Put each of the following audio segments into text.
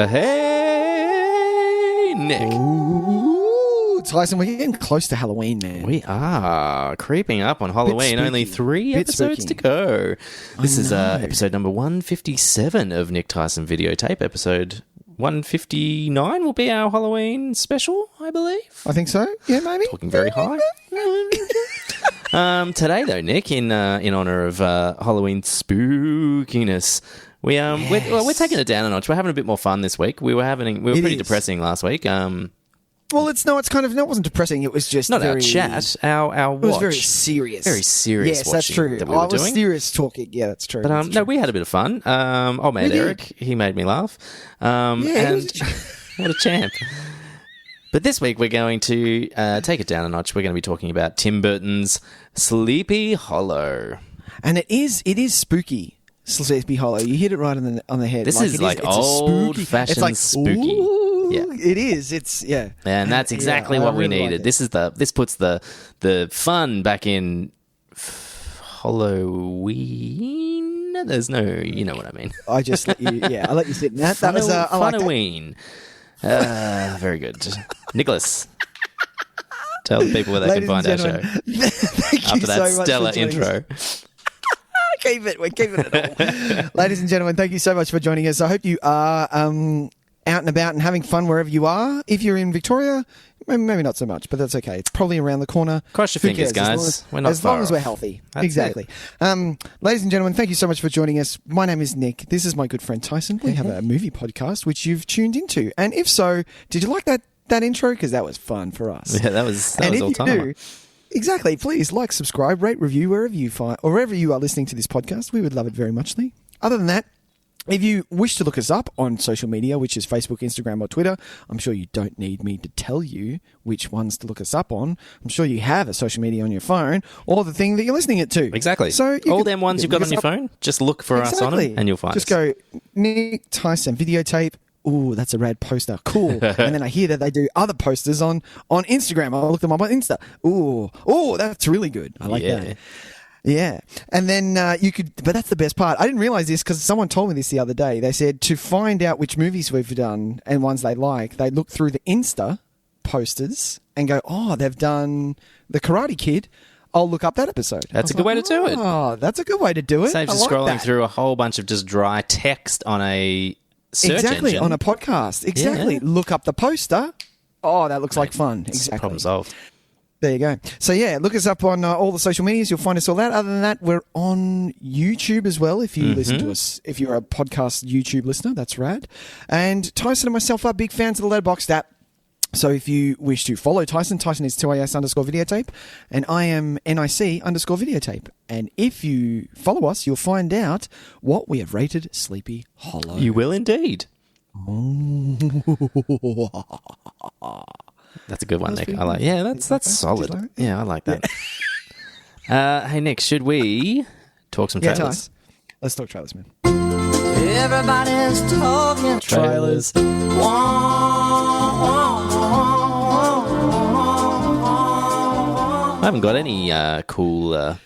Hey, Nick. Ooh, Tyson, we're getting close to Halloween, man. We are creeping up on Halloween. Only 3 episodes to go. This is episode number 157 of Nic, Tys and Videotape. Episode 159 will be our Halloween special, I believe. I think so. Yeah, maybe. Talking very high. Today, though, Nick, in honor of Halloween spookiness, we're taking it down a notch. We're having a bit more fun this week. We were pretty depressing last week. Well, it wasn't depressing. It was just not our chat, our watch. It was very serious. Very serious. Yes, that's true. That we were doing. Serious talking. Yeah, that's true. But no, we had a bit of fun. Old man Eric, he made me laugh. And what a champ. But this week we're going to take it down a notch. We're going to be talking about Tim Burton's Sleepy Hollow, and it is spooky. Sleepy Hollow. You hit it right on the head. This is like old-fashioned spooky. Ooh, yeah, it is. It's and that's exactly what we needed. This puts the fun back in Halloween. There's no, you know what I mean. I just let you. Yeah, I let you sit. That was Halloween. Very good, Nicholas. Tell the people where they can find our show after that stellar intro. We're keeping it all. Ladies and gentlemen, thank you so much for joining us. I hope you are out and about and having fun wherever you are. If you're in Victoria, maybe not so much, but that's okay. It's probably around the corner. Cross your fingers, guys. As long as we're healthy. That's exactly. Ladies and gentlemen, thank you so much for joining us. My name is Nick. This is my good friend Tyson. We have a movie podcast which you've tuned into. And if so, did you like that intro? Because that was fun for us. Yeah, that was all time. Exactly. Please like, subscribe, rate, review wherever you are listening to this podcast. We would love it very much, Lee. Other than that, if you wish to look us up on social media, which is Facebook, Instagram, or Twitter, I'm sure you don't need me to tell you which ones to look us up on. I'm sure you have a social media on your phone or the thing that you're listening it to. Exactly. So all them ones you've got on your phone, just look for us on them and you'll find us. Just go, Nic, Tys and Videotape. Ooh, that's a rad poster. Cool. And then I hear that they do other posters on Instagram. I'll look them up on Insta. Ooh, that's really good. I like that. Yeah. And then but that's the best part. I didn't realize this because someone told me this the other day. They said to find out which movies we've done and ones they like, they look through the Insta posters and go, oh, they've done The Karate Kid. I'll look up that episode. That's a good way to do it. Oh, that's a good way to do it. Saves you scrolling through a whole bunch of just dry text on a search engine. On a podcast. Exactly. Yeah. Look up the poster. Oh, that looks like fun. Exactly. Problem solved. There you go. So, yeah, look us up on all the social medias. You'll find us all that. Other than that, we're on YouTube as well. If you listen to us, if you're a podcast YouTube listener, that's rad. And Tyson and myself are big fans of the Letterboxd app. So if you wish to follow Tyson is TYS_videotape, and I am NIC_videotape. And if you follow us, you'll find out what we have rated Sleepy Hollow. You will indeed. That's a good one, Nick. I like. Yeah, that's solid. Like yeah, I like that. Hey, Nick, should we talk some trailers? Tys. Let's talk trailers, man. Everybody's talking trailers. I haven't got any cool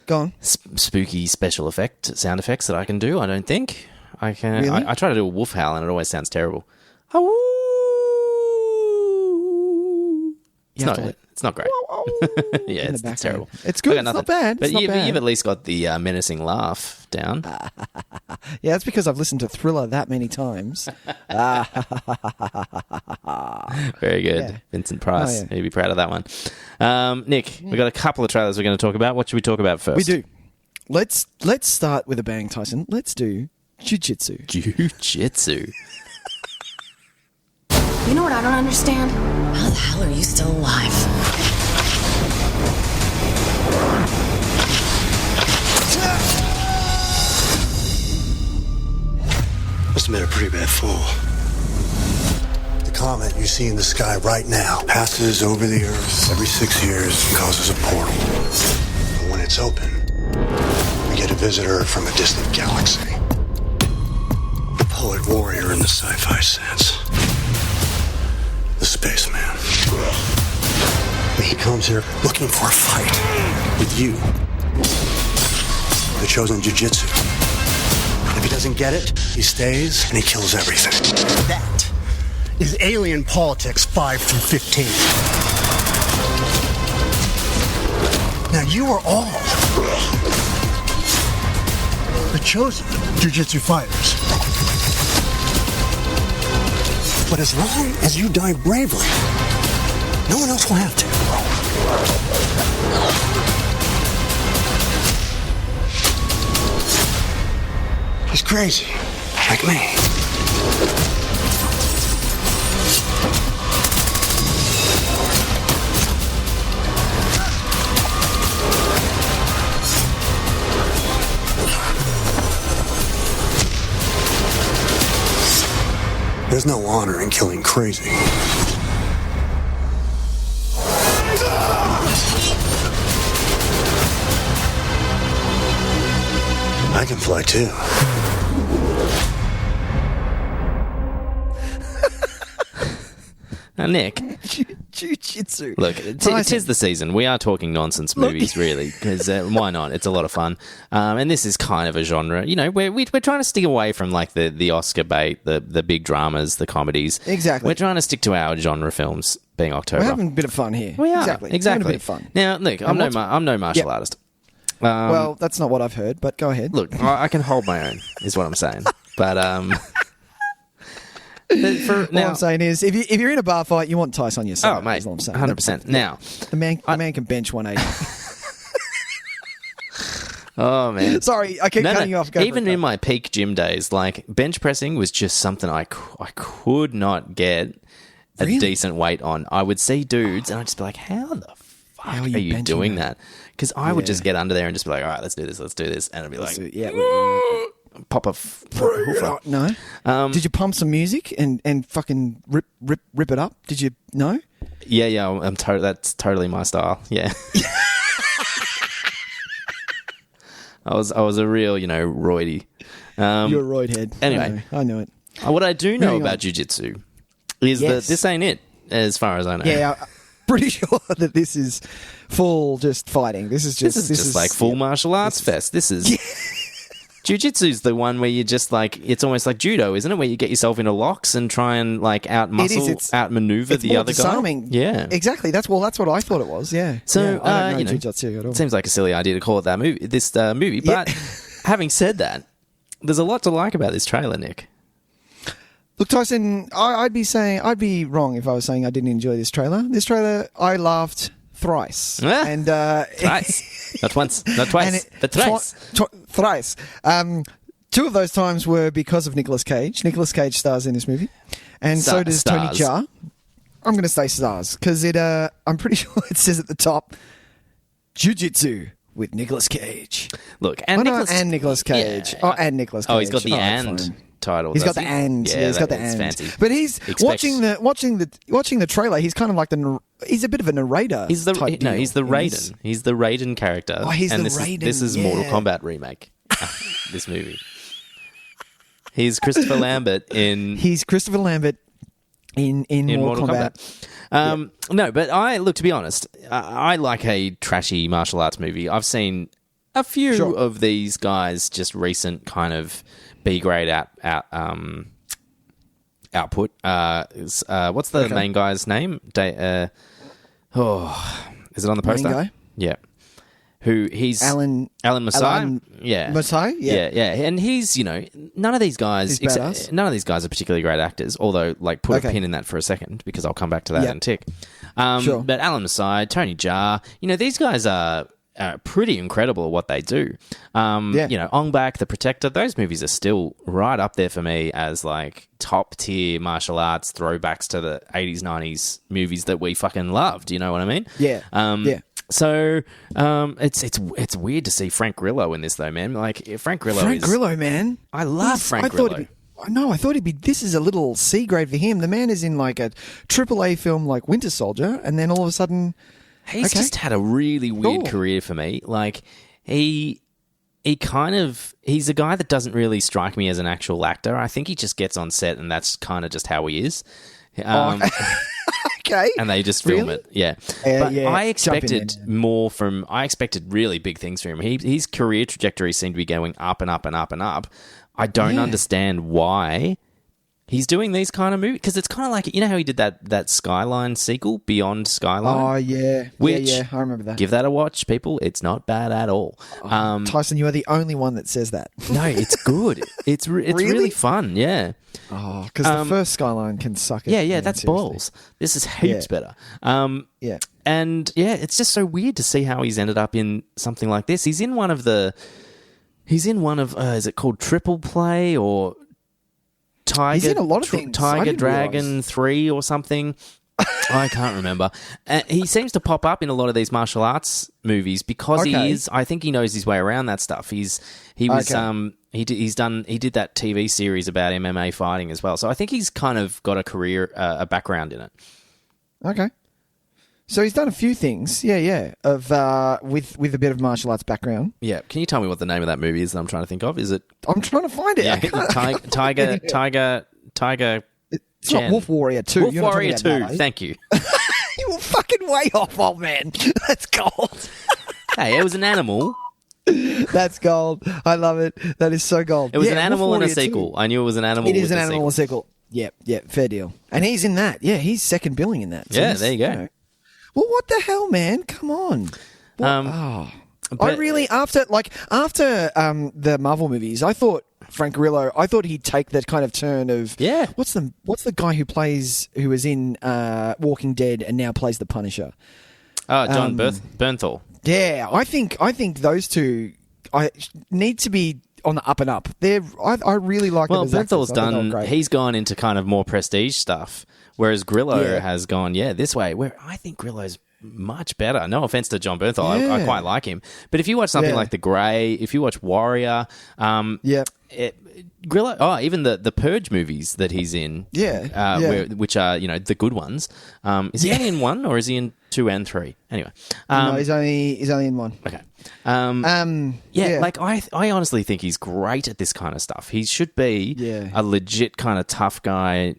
Go on. spooky special sound effects that I can do, I don't think. I can. Really? I try to do a wolf howl and it always sounds terrible. It's not great. Yeah, it's terrible. It's good. It's not bad. But you've at least got the menacing laugh down. Yeah, that's because I've listened to Thriller that many times. Very good. Yeah. Vincent Price. Oh, yeah. You'd be proud of that one. Nick, we've got a couple of trailers we're going to talk about. What should we talk about first? We do. Let's start with a bang, Tyson. Let's do Jiu-Jitsu. Jiu-Jitsu. You know what I don't understand? How the hell are you still alive? Must have been a pretty bad fall. The comet you see in the sky right now passes over the Earth every 6 years and causes a portal. And when it's open, we get a visitor from a distant galaxy. The poet warrior in the sci-fi sense. The spaceman. He comes here looking for a fight with you. The chosen jiu-jitsu. If he doesn't get it, he stays and he kills everything. That is Alien Politics 5 through 15. Now you are all the chosen jujitsu fighters. But as long as you die bravely, no one else will have to. He's crazy, like me. There's no honor in killing crazy. I can fly too. Now, Nick, Jiu-jitsu. look, it is the season. We are talking nonsense movies, really, because why not? It's a lot of fun. And this is kind of a genre. You know, we're trying to stick away from like the Oscar bait, the big dramas, the comedies. Exactly. We're trying to stick to our genre films, being October. We're having a bit of fun here. We are. Exactly. Exactly. Having a bit of fun. Now, look, I'm no martial artist. Well, that's not what I've heard, but go ahead. Look, I can hold my own, is what I'm saying. But all I'm saying is, if you're in a bar fight, you want Tys on your side. Oh, mate, is all I'm saying. 100%. Now, the man can bench 180. oh man, sorry, I keep cutting you off. Go even in my peak gym days, like bench pressing was just something I could not get a decent weight on. I would see dudes, and I'd just be like, "How the fuck are you doing that?" Because I would just get under there and just be like, "All right, let's do this," and I'd be like, pop a no. Did you pump some music and fucking rip it up? Did you? No. Yeah. That's totally my style. Yeah. I was a real, roidy. You're a roid head. Anyway, I know it. What I do know about jiu-jitsu is that this ain't it, as far as I know. Yeah, I'm pretty sure that this is full just fighting. This is just like full martial arts fest. This is... Jiu-jitsu's the one where you just like, it's almost like judo, isn't it? Where you get yourself into locks and try and like outmaneuver the other disarming. Guy. Yeah, exactly. That's what I thought it was. Yeah. So I don't know jiu-jitsu at all. It seems like a silly idea to call it that movie. But having said that, there's a lot to like about this trailer, Nick. Look, Tyson, I'd be wrong if I was saying I didn't enjoy this trailer. This trailer, I laughed thrice. And thrice. Not once, not twice, but thrice. Thrice. Two of those times were because of Nicolas Cage. Nicolas Cage stars in this movie. And so does Tony Jaa. I'm going to say stars because I'm pretty sure it says at the top, Jiu-Jitsu with Nicolas Cage. Look, Nicolas Cage. Yeah. Oh, and Nicolas Cage. Oh, he's got the and title. He's got the and. Yeah, he's got the and. Fancy. But he's watching the trailer. He's kind of like he's a bit of a narrator. He's the Raiden. He's the Raiden character. Oh, he's and the Raiden. This is Mortal Kombat remake. This movie. He's Christopher Lambert in. He's Christopher Lambert in Mortal Kombat. No, but to be honest, I like a trashy martial arts movie. I've seen a few of these guys, just recent kind of B-grade output. What's the main guy's name? Is it on the poster? Main guy? Yeah. Who he's Alan Masai? Yeah. Masai? Yeah. Yeah. And he's, none of these guys are particularly great actors, although put a pin in that for a second because I'll come back to that in a tick. But Alan Masai, Tony Jaa, these guys are pretty incredible at what they do. Ong Bak, The Protector, those movies are still right up there for me as top tier martial arts throwbacks to the 80s, 90s movies that we fucking loved. You know what I mean? Yeah. So it's weird to see Frank Grillo in this though, man. Frank Grillo, man. I love Frank Grillo. I thought he'd be. This is a little C grade for him. The man is in a AAA film like Winter Soldier, and then all of a sudden. He's just had a really weird career for me. He's a guy that doesn't really strike me as an actual actor. I think he just gets on set and that's kind of just how he is. Okay. And they just film it. Yeah. But I expected more I expected really big things from him. His career trajectory seemed to be going up and up and up and up. I don't understand why he's doing these kind of movies, because it's kind of like, you know how he did that Skyline sequel, Beyond Skyline? Oh, yeah. Which, I remember that. Give that a watch, people. It's not bad at all. Tyson, you are the only one that says that. No, it's good. It's really fun, yeah. Oh, because the first Skyline can suck it. Yeah, that's seriously. Balls. This is heaps better. Yeah. And, it's just so weird to see how he's ended up in something like this. He's in one of, is it called Triple Play or... He's in a lot of things. Tiger Dragon 3 or something. I can't remember. He seems to pop up in a lot of these martial arts movies because I think he knows his way around that stuff. He did that TV series about MMA fighting as well. So I think he's kind of got a background in it. Okay. So he's done a few things, of with a bit of martial arts background. Yeah, can you tell me what the name of that movie is that I'm trying to think of? Is it? I'm trying to find it. Yeah, Tiger. It's not Wolf Warrior 2. Wolf Warrior 2. Thank you. You were fucking way off, old man. That's gold. Hey, it was an animal. That's gold. I love it. That is so gold. It was an animal in a sequel. 2. I knew it was an animal. It is an animal in a sequel. Yep, fair deal. And he's in that. Yeah, he's second billing in that. So there you go. Well, what the hell, man? Come on. I really, after the Marvel movies, I thought Frank Grillo, I thought he'd take that kind of turn of what's the guy who was in Walking Dead and now plays the Punisher? John Bernthal. Yeah, I think those two need to be on the up and up. I really like them as actors. He's gone into kind of more prestige stuff. Whereas Grillo has gone, this way, where I think Grillo's much better. No offense to John Bernthal. I quite like him. But if you watch something like The Grey, if you watch Warrior, Grillo, even the Purge movies that he's in, which are, the good ones. Is he only in 1 or is he in 2 and 3? Anyway. No, he's only in 1. Okay. I honestly think he's great at this kind of stuff. He should be a legit kind of tough guy.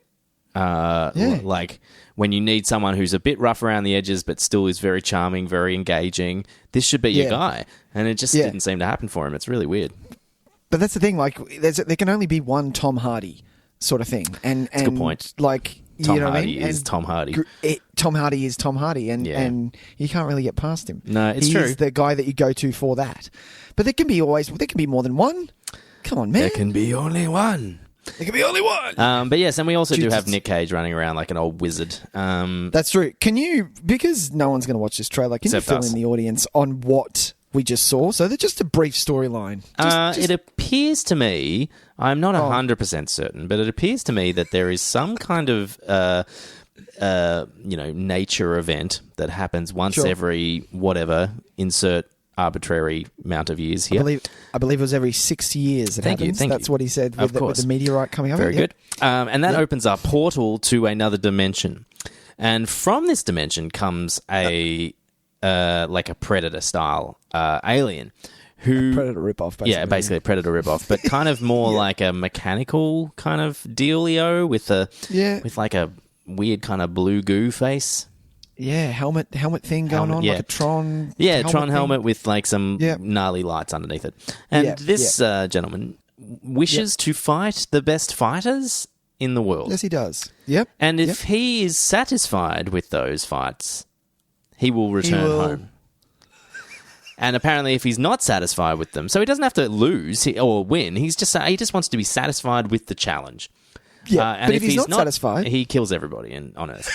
Like when you need someone who's a bit rough around the edges but still is very charming, very engaging, this should be your guy. And it just didn't seem to happen for him. It's really weird. But that's the thing, like there can only be one Tom Hardy sort of thing. And that's a good point. Like Tom Hardy is Tom Hardy. Tom Hardy is Tom Hardy, and you can't really get past him. No, it's true. He's the guy that you go to for that. But there can be more than one. Come on, man. There can be only one. There can be only one. But yes, and we also do have Nic Cage running around like an old wizard. That's true. Can you, because no one's going to watch this trailer, can you fill in the audience on what we just saw? So they're just a brief storyline. It appears to me, I'm not 100% certain, but it appears to me that there is some kind of nature event that happens once every whatever, insert arbitrary amount of years here. I believe it was every 6 years. Thank you. That's what he said with the meteorite coming over. Very good. And that opens a portal to another dimension. And from this dimension comes a Predator style alien. A Predator ripoff, basically. Yeah, basically a Predator ripoff, but kind of more like a mechanical kind of dealio with like a weird kind of blue goo face. Yeah, helmet thing going on, like a Tron. Yeah, Tron helmet with like some gnarly lights underneath it. And this gentleman wishes to fight the best fighters in the world. Yes, he does. Yep. And if he is satisfied with those fights, he will return home. And apparently, if he's not satisfied with them, so he doesn't have to lose or win. He just wants to be satisfied with the challenge. Yeah, and but if he's not satisfied, he kills everybody on Earth.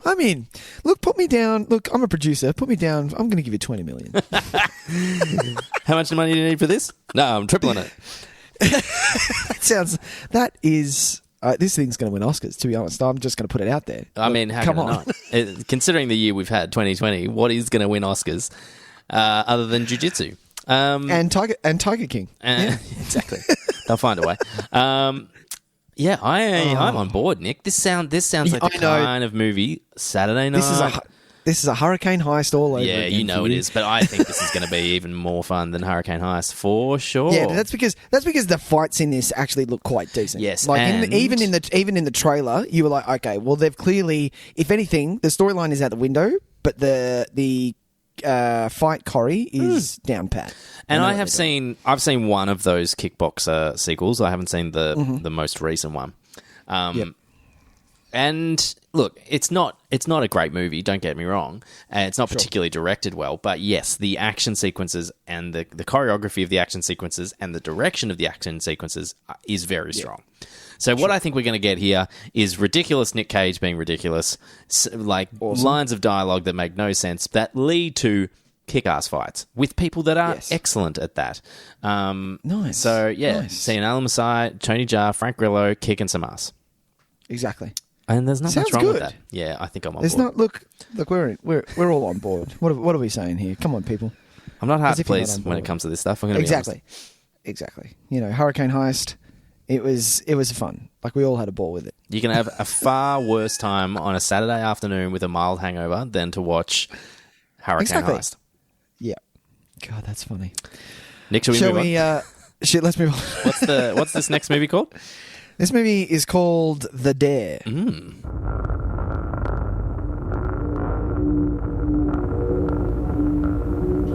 I mean, look, put me down. Look, I'm a producer. Put me down. I'm going to give you $20 million. How much money do you need for this? No, I'm tripling it. That is. This thing's going to win Oscars, to be honest. I'm just going to put it out there. I mean, how come on? Considering the year we've had, 2020, what is going to win Oscars other than jiu-jitsu? And Tiger King. Exactly. They'll find a way. I'm on board, Nick. This sounds like the kind of movie Saturday night. This is a Hurricane Heist all over. Yeah, you know it is. But I think this is going to be even more fun than Hurricane Heist for sure. Yeah, that's because the fights in this actually look quite decent. Yes, like even in the trailer, you were like, okay, well they've clearly, if anything, the storyline is out the window, but the fight Corey is down pat. And I've seen one of those Kickboxer sequels. I haven't seen the most recent one. And look, it's not a great movie, don't get me wrong. It's not particularly directed well, but yes, the action sequences and the choreography of the action sequences and the direction of the action sequences is very strong. So what I think we're going to get here is ridiculous Nic Cage being ridiculous, lines of dialogue that make no sense that lead to kick-ass fights with people that are excellent at that. Nice. So, seeing Alan Masai, Tony Jaa, Frank Grillo kicking some ass. Exactly. And there's not Sounds much wrong good. with that. Yeah, I think I'm on There's board. look, we're all on board. What are we saying here? Come on, people. I'm not hard As to if you're not please on when it board. comes to this stuff. I'm going to be honest. Exactly. Hurricane Heist. It was fun. Like, we all had a ball with it. You can have a far worse time on a Saturday afternoon with a mild hangover than to watch Hurricane Heist. Yeah. God, that's funny. Nick, shall we move on? Let's move on. What's this next movie called? This movie is called The Dare.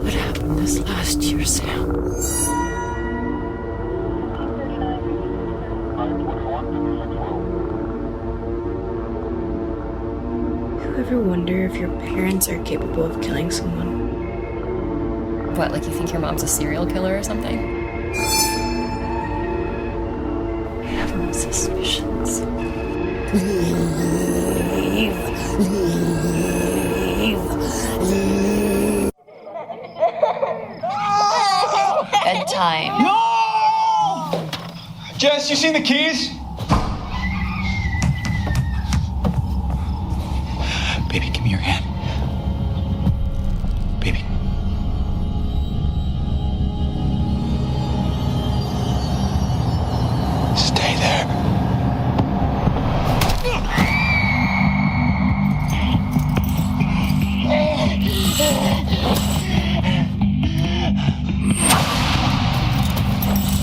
What happened this last year, Sam? You ever wonder if your parents are capable of killing someone? What, like you think your mom's a serial killer or something? I have my suspicions. Bedtime. No! Jess, you seen the keys? Baby, give me your hand. Baby. Stay there.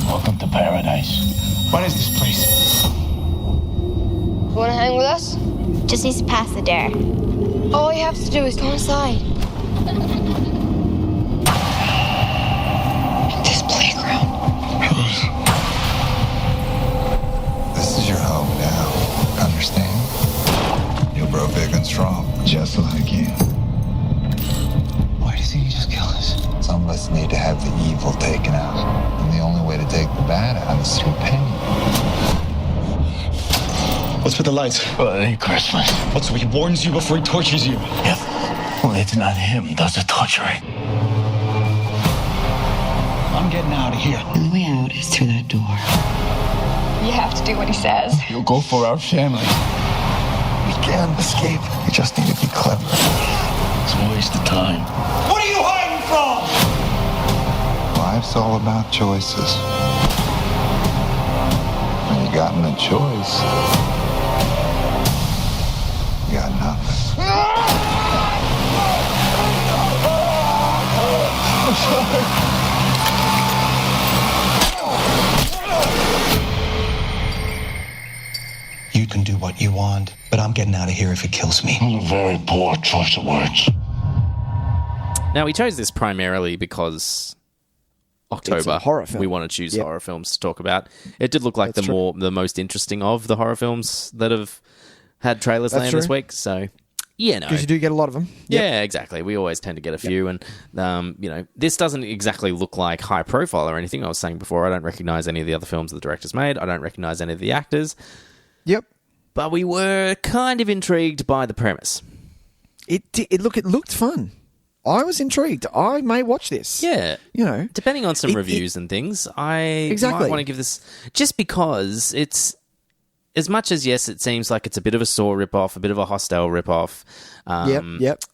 Welcome to paradise. What is this place? Want to hang with us? Just needs to pass the dare. All you have to do is go inside. This playground. This is your home now. Understand? You'll grow big and strong, just like you. Why does he just kill us? Some of us need to have the evil taken out. And the only way to take the bad out is through pain. What's with the lights? Well, it ain't Christmas. What, so he warns you before he tortures you? Yep. Well, it's not him does the torturing. I'm getting out of here. And the way out is through that door. You have to do what he says. You'll go for our family. We can escape. We just need to be clever. It's a waste of time. What are you hiding from? Life's all about choices. When you got no choice, you got nothing. I'm sorry. You can do what you want, but I'm getting out of here if it kills me. That's a very poor choice of words. Now, we chose this primarily because It's a October, horror film. we want to choose horror films to talk about. It did look like the most interesting of the horror films that have had trailers land this week. So, yeah, no. Because you do get a lot of them. Yeah, exactly. We always tend to get a few. And, this doesn't exactly look like high profile or anything. I was saying before, I don't recognize any of the other films the director's made. I don't recognize any of the actors. Yep. But we were kind of intrigued by the premise. It looked fun. I was intrigued. I may watch this. Yeah. Depending on some It- reviews and things, I Exactly. might want to give this... Just because it's... As much as, yes, it seems like it's a bit of a Saw ripoff, a bit of a Hostel ripoff. Yep.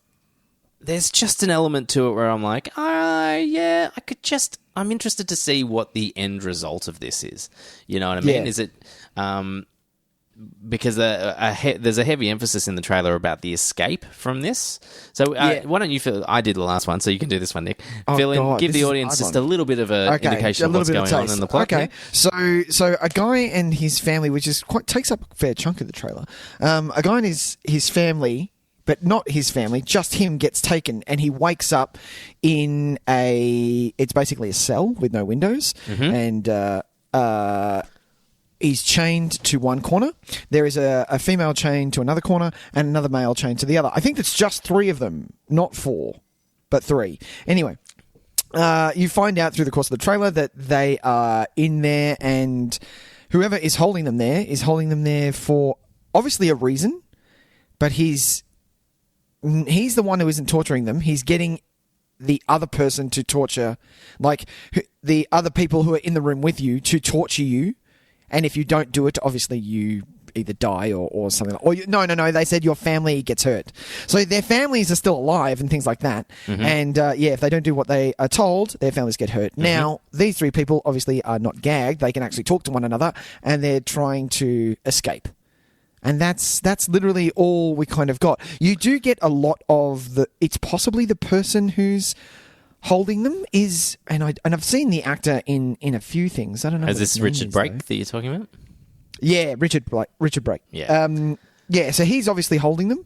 There's just an element to it where I'm like, yeah, I'm interested to see what the end result of this is. You know what I mean? Yeah. Is it... because there's a heavy emphasis in the trailer about the escape from this. So why don't you fill... I did the last one, so you can do this one, Nick. Fill in, give the audience just a little bit of an indication of what's going on in the plot. Okay, so a guy and his family, which is takes up a fair chunk of the trailer. A guy and his family but not his family. Just him gets taken, and he wakes up in it's basically a cell with no windows, and he's chained to one corner. There is a female chained to another corner and another male chained to the other. I think it's just 3 of them, not 4, but 3. Anyway, you find out through the course of the trailer that they are in there, and whoever is holding them there for obviously a reason, but he's the one who isn't torturing them. He's getting the other person to torture, like the other people who are in the room with you to torture you. And if you don't do it, obviously you either die or something. No. They said your family gets hurt. So their families are still alive and things like that. And if they don't do what they are told, their families get hurt. Now, these 3 people obviously are not gagged. They can actually talk to one another, and they're trying to escape. And that's literally all we kind of got. You do get a lot of it's possibly the person who's holding them is, and I've seen the actor in a few things. I don't know. Is this Richard Brake that you're talking about? Yeah, Richard Brake. Yeah. So he's obviously holding them,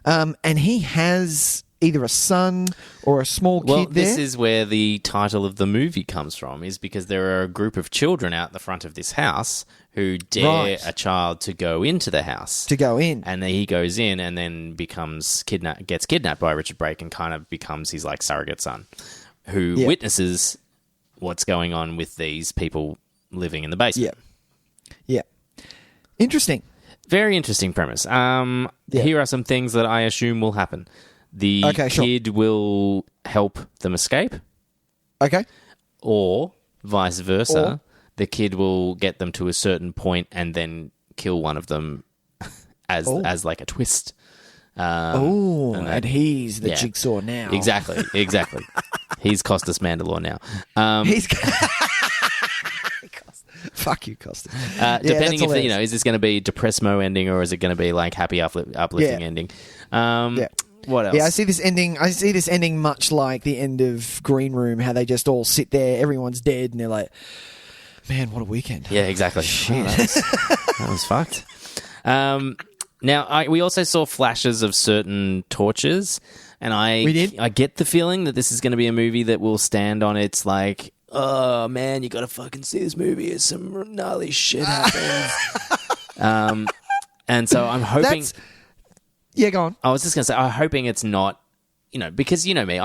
and he has either a son or a small kid. Well, there. this is where the title of the movie comes from, is because there are a group of children out the front of this house who dare a child to go into the house. To go in. And then he goes in and then gets kidnapped by Richard Brake and kind of becomes his like surrogate son, who witnesses what's going on with these people living in the basement. Yeah. Interesting. Very interesting premise. Here are some things that I assume will happen. The kid will help them escape. Okay. Or vice versa. The kid will get them to a certain point and then kill one of them as like a twist. And he's the jigsaw now. Exactly. He's Costas Mandalore now. Fuck you, Costas. Depending if is this going to be depressmo ending or is it going to be like happy uplifting ending? What else? Yeah, I see this ending much like the end of Green Room, how they just all sit there, everyone's dead, and they're like, man, what a weekend. Yeah, exactly. Shit. That was fucked. Now, we also saw flashes of certain tortures, and I get the feeling that this is going to be a movie that will stand on its like, oh man, you got to fucking see this movie. It's some gnarly shit happens. And so I'm hoping. Yeah, go on. I was just going to say, I'm hoping it's not, because you know me,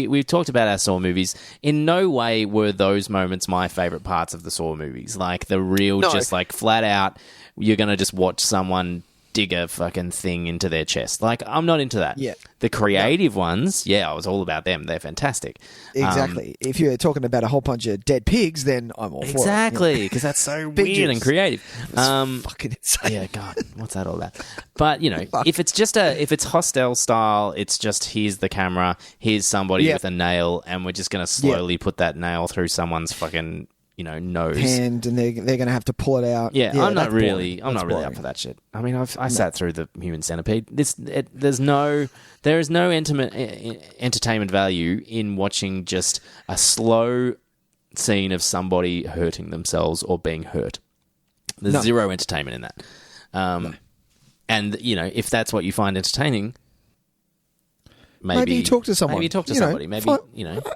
we've talked about our Saw movies. In no way were those moments my favorite parts of the Saw movies. Like the real, just like flat out, you're going to just watch someone dig a fucking thing into their chest. Like, I'm not into that. Yeah. The creative ones, I was all about them. They're fantastic. Exactly. If you're talking about a whole bunch of dead pigs, then I'm all for it. Exactly, because that's so weird and creative. Fucking insane. Yeah, God, what's that all about? But, if it's Hostel style, it's just here's the camera, here's somebody with a nail, and we're just going to slowly put that nail through someone's fucking nose hand, and they're going to have to pull it out. I'm not really up for that shit. I mean, I sat through the Human Centipede. There is no entertainment value in watching just a slow scene of somebody hurting themselves or being hurt. There's zero entertainment in that. And if that's what you find entertaining, maybe talk to someone.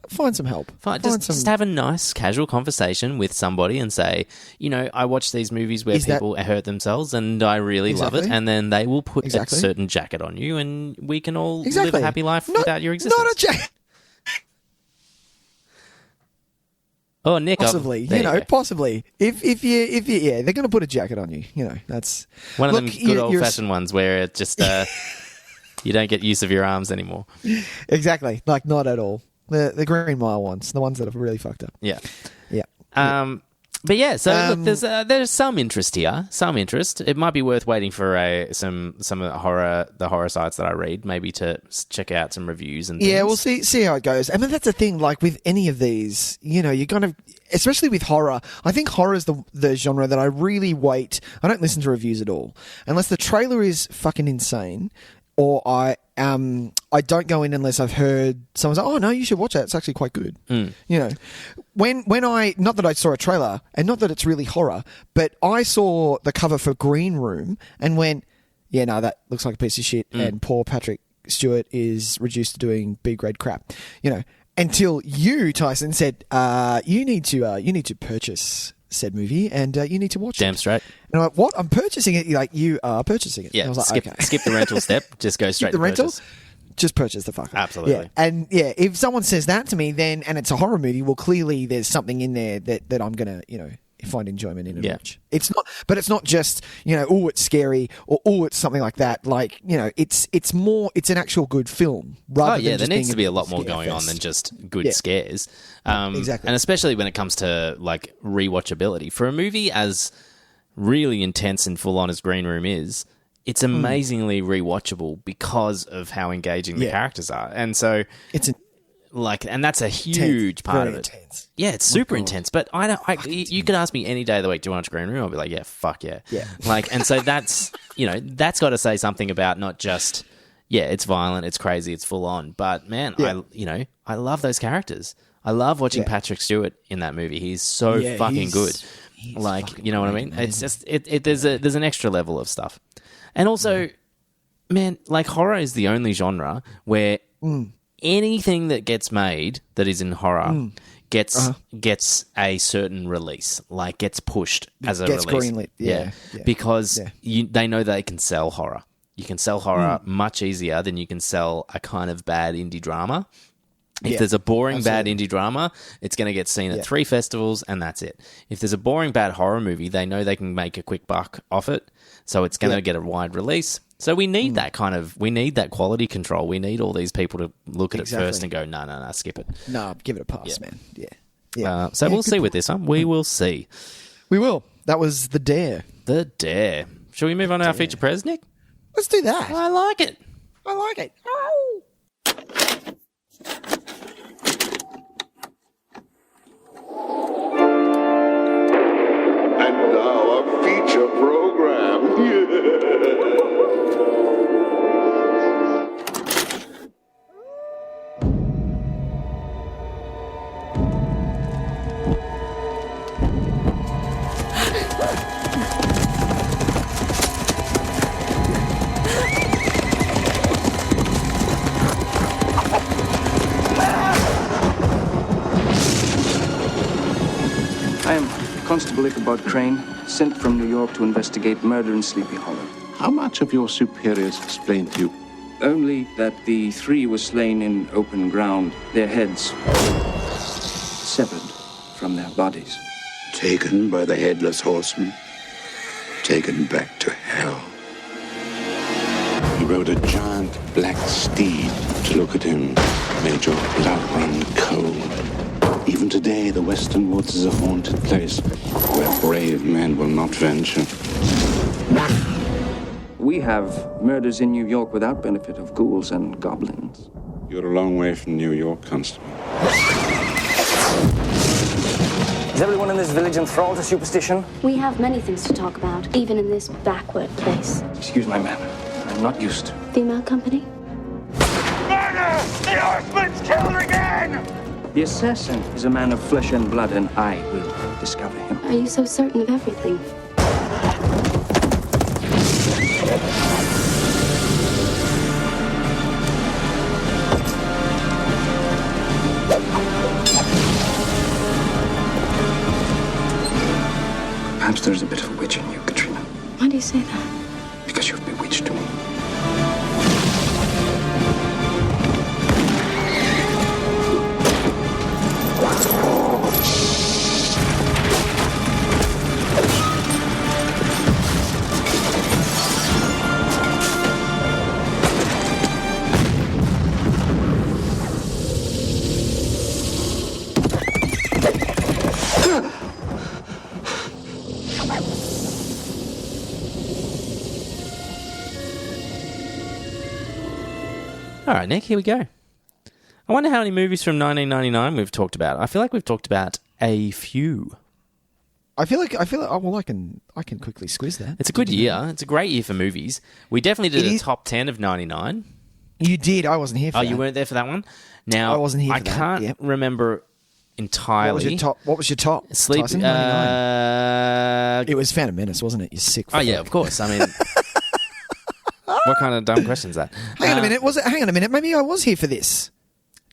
Find some help. Just have a nice, casual conversation with somebody and say, I watch these movies where people hurt themselves and I really love it. And then they will put a certain jacket on you and we can all live a happy life without your existence. Not a jacket. Oh, Nick. Possibly, possibly. If you, they're going to put a jacket on you. That's one of them good old-fashioned ones where it just... you don't get use of your arms anymore. Exactly. Like, not at all. The Green Mile ones. The ones that are really fucked up. Yeah. Yeah. But look, there's some interest here. Some interest. It might be worth waiting for some of the horror sites that I read, maybe to check out some reviews and things. Yeah, we'll see how it goes. I mean, that's the thing, like with any of these, you're kind of, especially with horror, I think horror is the genre that I really wait. I don't listen to reviews at all. Unless the trailer is fucking insane, or I don't go in unless I've heard someone say, "Oh no, you should watch that. It's actually quite good." When I, not that I saw a trailer and not that it's really horror, but I saw the cover for Green Room and went, "Yeah, no, that looks like a piece of shit." And poor Patrick Stewart is reduced to doing B-grade crap. Until you, Tyson, said you need to purchase said movie and you need to watch it. Damn straight. And I'm like, what? I'm purchasing it. You're like, you are purchasing it. Yeah, and I was like, skip the rental step. Just go straight the to rental. purchase. Just purchase the fucker. Absolutely. Yeah. And if someone says that to me, then and it's a horror movie, well, clearly there's something in there that I'm gonna, find enjoyment in and watch. It's not, but it's not just it's scary or it's something like that. Like it's more, it's an actual good film. Rather than there needs to be a lot more going on than just good scares. Exactly, and especially when it comes to like rewatchability for a movie as really intense and full on as Green Room is. It's amazingly rewatchable because of how engaging the characters are, and so it's and that's a huge part of it. Intense. Yeah, it's super intense. But I don't. You could ask me any day of the week, do you watch Green Room? I'll be like, yeah, fuck yeah. Yeah. And so that's that's got to say something about not just it's violent, it's crazy, it's full on. But man, I love those characters. I love watching Patrick Stewart in that movie. He's so fucking good. You know what I mean? Amazing. It's just there's an extra level of stuff. And also, man, horror is the only genre where anything that gets made that is in horror gets a certain release, gets pushed as a release. Gets greenlit, yeah. Because they know they can sell horror. You can sell horror much easier than you can sell a kind of bad indie drama. If there's a boring, bad indie drama, it's going to get seen at 3 festivals and that's it. If there's a boring, bad horror movie, they know they can make a quick buck off it. So it's going to get a wide release. So we need that we need that quality control. We need all these people to look at it first and go, no, skip it. No, give it a pass, man. Yeah. So we'll see with this one. We will see. We will. That was The Dare. The Dare. Shall we move on to our feature prez, Nick? Let's do that. I like it. Oh. And now a feature program. I am Constable Ichabod Crane, sent from New York to investigate murder in Sleepy Hollow. How much have your superiors explained to you? Only that the 3 were slain in open ground, their heads severed from their bodies. Taken by the headless horseman, taken back to hell. He rode a giant black steed. To look at him made your blood run cold. Even today, the Western Woods is a haunted place where brave men will not venture. We have murders in New York without benefit of ghouls and goblins. You're a long way from New York, Constable. Is everyone in this village enthralled to superstition? We have many things to talk about, even in this backward place. Excuse my manner. I'm not used. Female company? Murder! The horseman's killed again! The assassin is a man of flesh and blood, and I will discover him. Are you so certain of everything? Perhaps there's a bit of a witch in you, Katrina. Why do you say that? Because you've bewitched me. All right, Nick, here we go. I wonder how many movies from 1999 we've talked about. I feel like we've talked about a few. I feel like. Oh, well, I can quickly squeeze that. It's a good year. It's a great year for movies. We definitely did a top 10 of 99. You did. I wasn't here for that. Oh, you weren't there for that one? Now, I wasn't here for that. I can't remember entirely. What was your top? Sleep. Tyson, it was Phantom Menace, wasn't it? You sick. Oh yeah, of course. I mean, What kind of dumb question is that? Hang on a minute. Hang on a minute. Maybe I was here for this.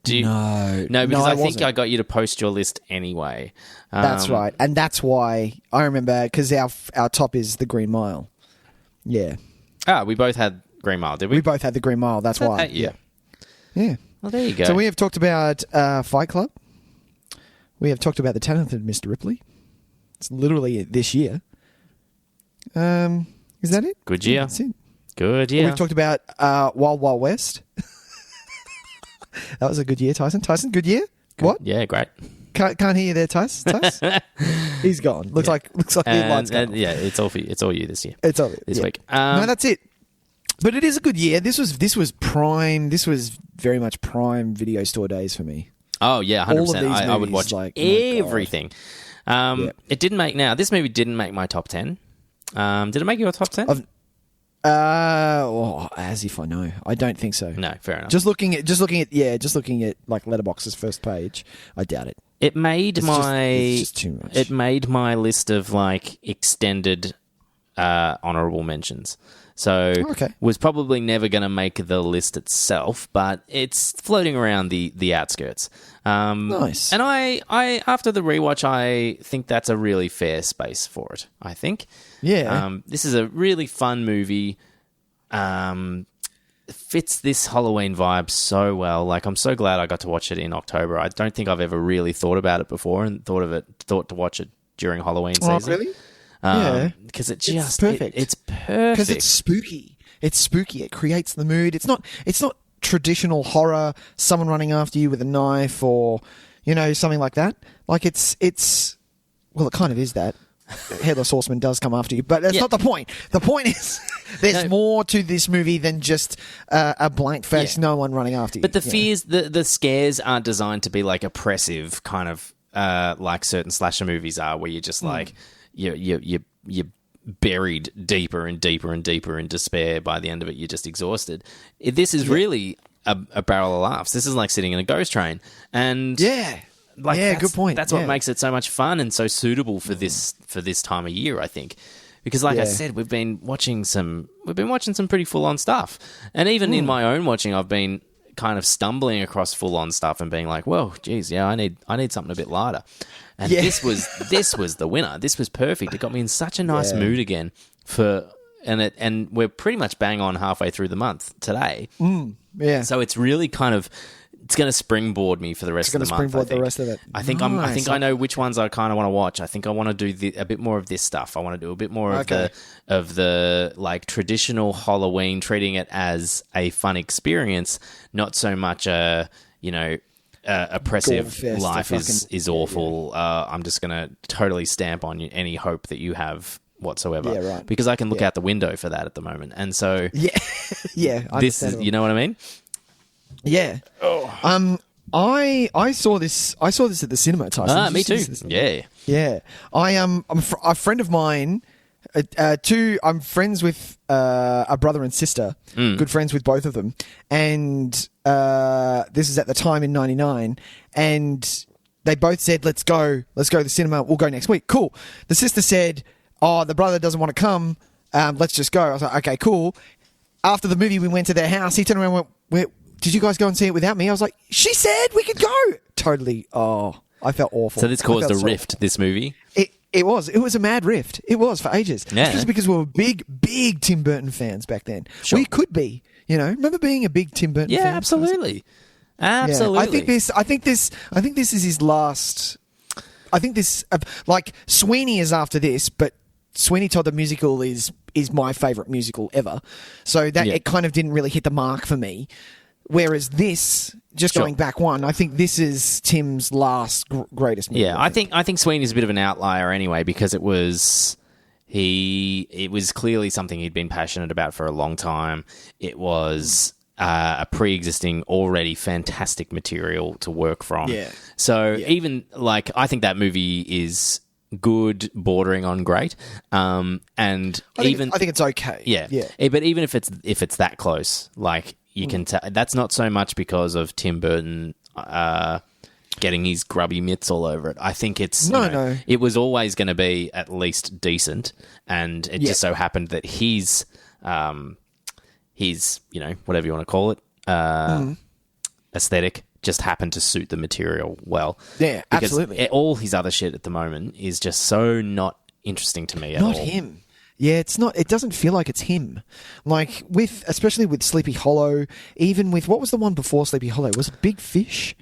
No, because I think I got you to post your list anyway. That's right, and that's why I remember, because our top is the Green Mile. Yeah. We both had Green Mile, did we? We both had the Green Mile. That's why. Yeah. Well, there you go. So we have talked about Fight Club. We have talked about The Talented Mr. Ripley. It's literally this year. Is that it? Good year. That's it. Good year. We've talked about Wild Wild West. That was a good year, Tyson. Tyson, good year? What? Yeah, great. Can't hear you there, Tyson. He's gone. Looks like the light's gone. Yeah, it's all you this year. It's all this week. No, that's it. But it is a good year. This was prime. This was very much prime video store days for me. Oh yeah, 100%. I would watch everything. It didn't make. Now this movie didn't make my top 10. Did it make your top 10? As if I know. I don't think so. No, fair enough. Just looking at like Letterboxd's first page, I doubt it. It made it's just too much. It made my list of like extended honorable mentions. So was probably never going to make the list itself, but it's floating around the outskirts. Nice. And I after the rewatch, I think that's a really fair space for it. I think. Yeah. This is a really fun movie. Fits this Halloween vibe so well. Like, I'm so glad I got to watch it in October. I don't think I've ever really thought about it before and thought to watch it during Halloween season. Oh, really? Yeah. Because it's perfect. It's perfect. Because it's spooky. It's spooky. It creates the mood. It's not traditional horror, someone running after you with a knife or, something like that. Like, well, it kind of is that. Headless Horseman does come after you, but that's not the point. The point is there's more to this movie than just a blank face, no one running after you. But the fears, the scares aren't designed to be like oppressive, kind of like certain slasher movies are, where you're just like you're buried deeper and deeper and deeper in despair. By the end of it, you're just exhausted. This is really a barrel of laughs. This is like sitting in a ghost train, and good point. That's what makes it so much fun and so suitable for this time of year, I think. Because like I said, we've been watching some pretty full on stuff. And even in my own watching, I've been kind of stumbling across full on stuff and being like, "Whoa, geez, I need something a bit lighter." And this was the winner. This was perfect. It got me in such a nice mood again and we're pretty much bang on halfway through the month today. So it's really kind of it's going to springboard me for the rest of the month. It's going to springboard the rest of it. I think I know which ones I kind of want to watch. I think I want to do a bit more of this stuff. I want to do a bit more of the like traditional Halloween, treating it as a fun experience, not so much oppressive life is awful. I'm just going to totally stamp on any hope that you have whatsoever. Yeah, right. Because I can look out the window for that at the moment. And so this is, you know what I mean? Yeah. I saw this at the cinema, Tyson. Me too. Yeah. I'm a friend of mine. I'm friends with a brother and sister. Good friends with both of them. And this is at the time in '99. And they both said, "Let's go to the cinema. We'll go next week." Cool. The sister said, "Oh, the brother doesn't want to come. Let's just go." I was like, "Okay, cool." After the movie, we went to their house. He turned around and went, "Did you guys go and see it without me?" I was like, "She said we could go." Totally. Oh, I felt awful. So this caused a rift, this movie? It was a mad rift. It was for ages. Yeah. Just because we were big Tim Burton fans back then. Sure. We could be, remember being a big Tim Burton fan? Yeah, absolutely. Absolutely. Yeah. I think this is his last. I think this, like Sweeney is after this, but Sweeney Todd the musical is my favourite musical ever. So that it kind of didn't really hit the mark for me. Whereas this, just going back one, I think this is Tim's last greatest movie. Yeah, I think Sweeney's a bit of an outlier anyway, because it was clearly something he'd been passionate about for a long time. It was a pre-existing, already fantastic material to work from. Yeah. So even like I think that movie is good, bordering on great. And I think it's okay. Yeah. But even if it's that close, like. You can tell that's not so much because of Tim Burton getting his grubby mitts all over it. I think it's no. It was always going to be at least decent, and it just so happened that his his, whatever you want to call it, aesthetic just happened to suit the material well. Yeah, because absolutely. All his other shit at the moment is just so not interesting to me at all. Not him. Yeah, it's not. It doesn't feel like it's him. Like especially with Sleepy Hollow, even with what was the one before Sleepy Hollow? Was it Big Fish?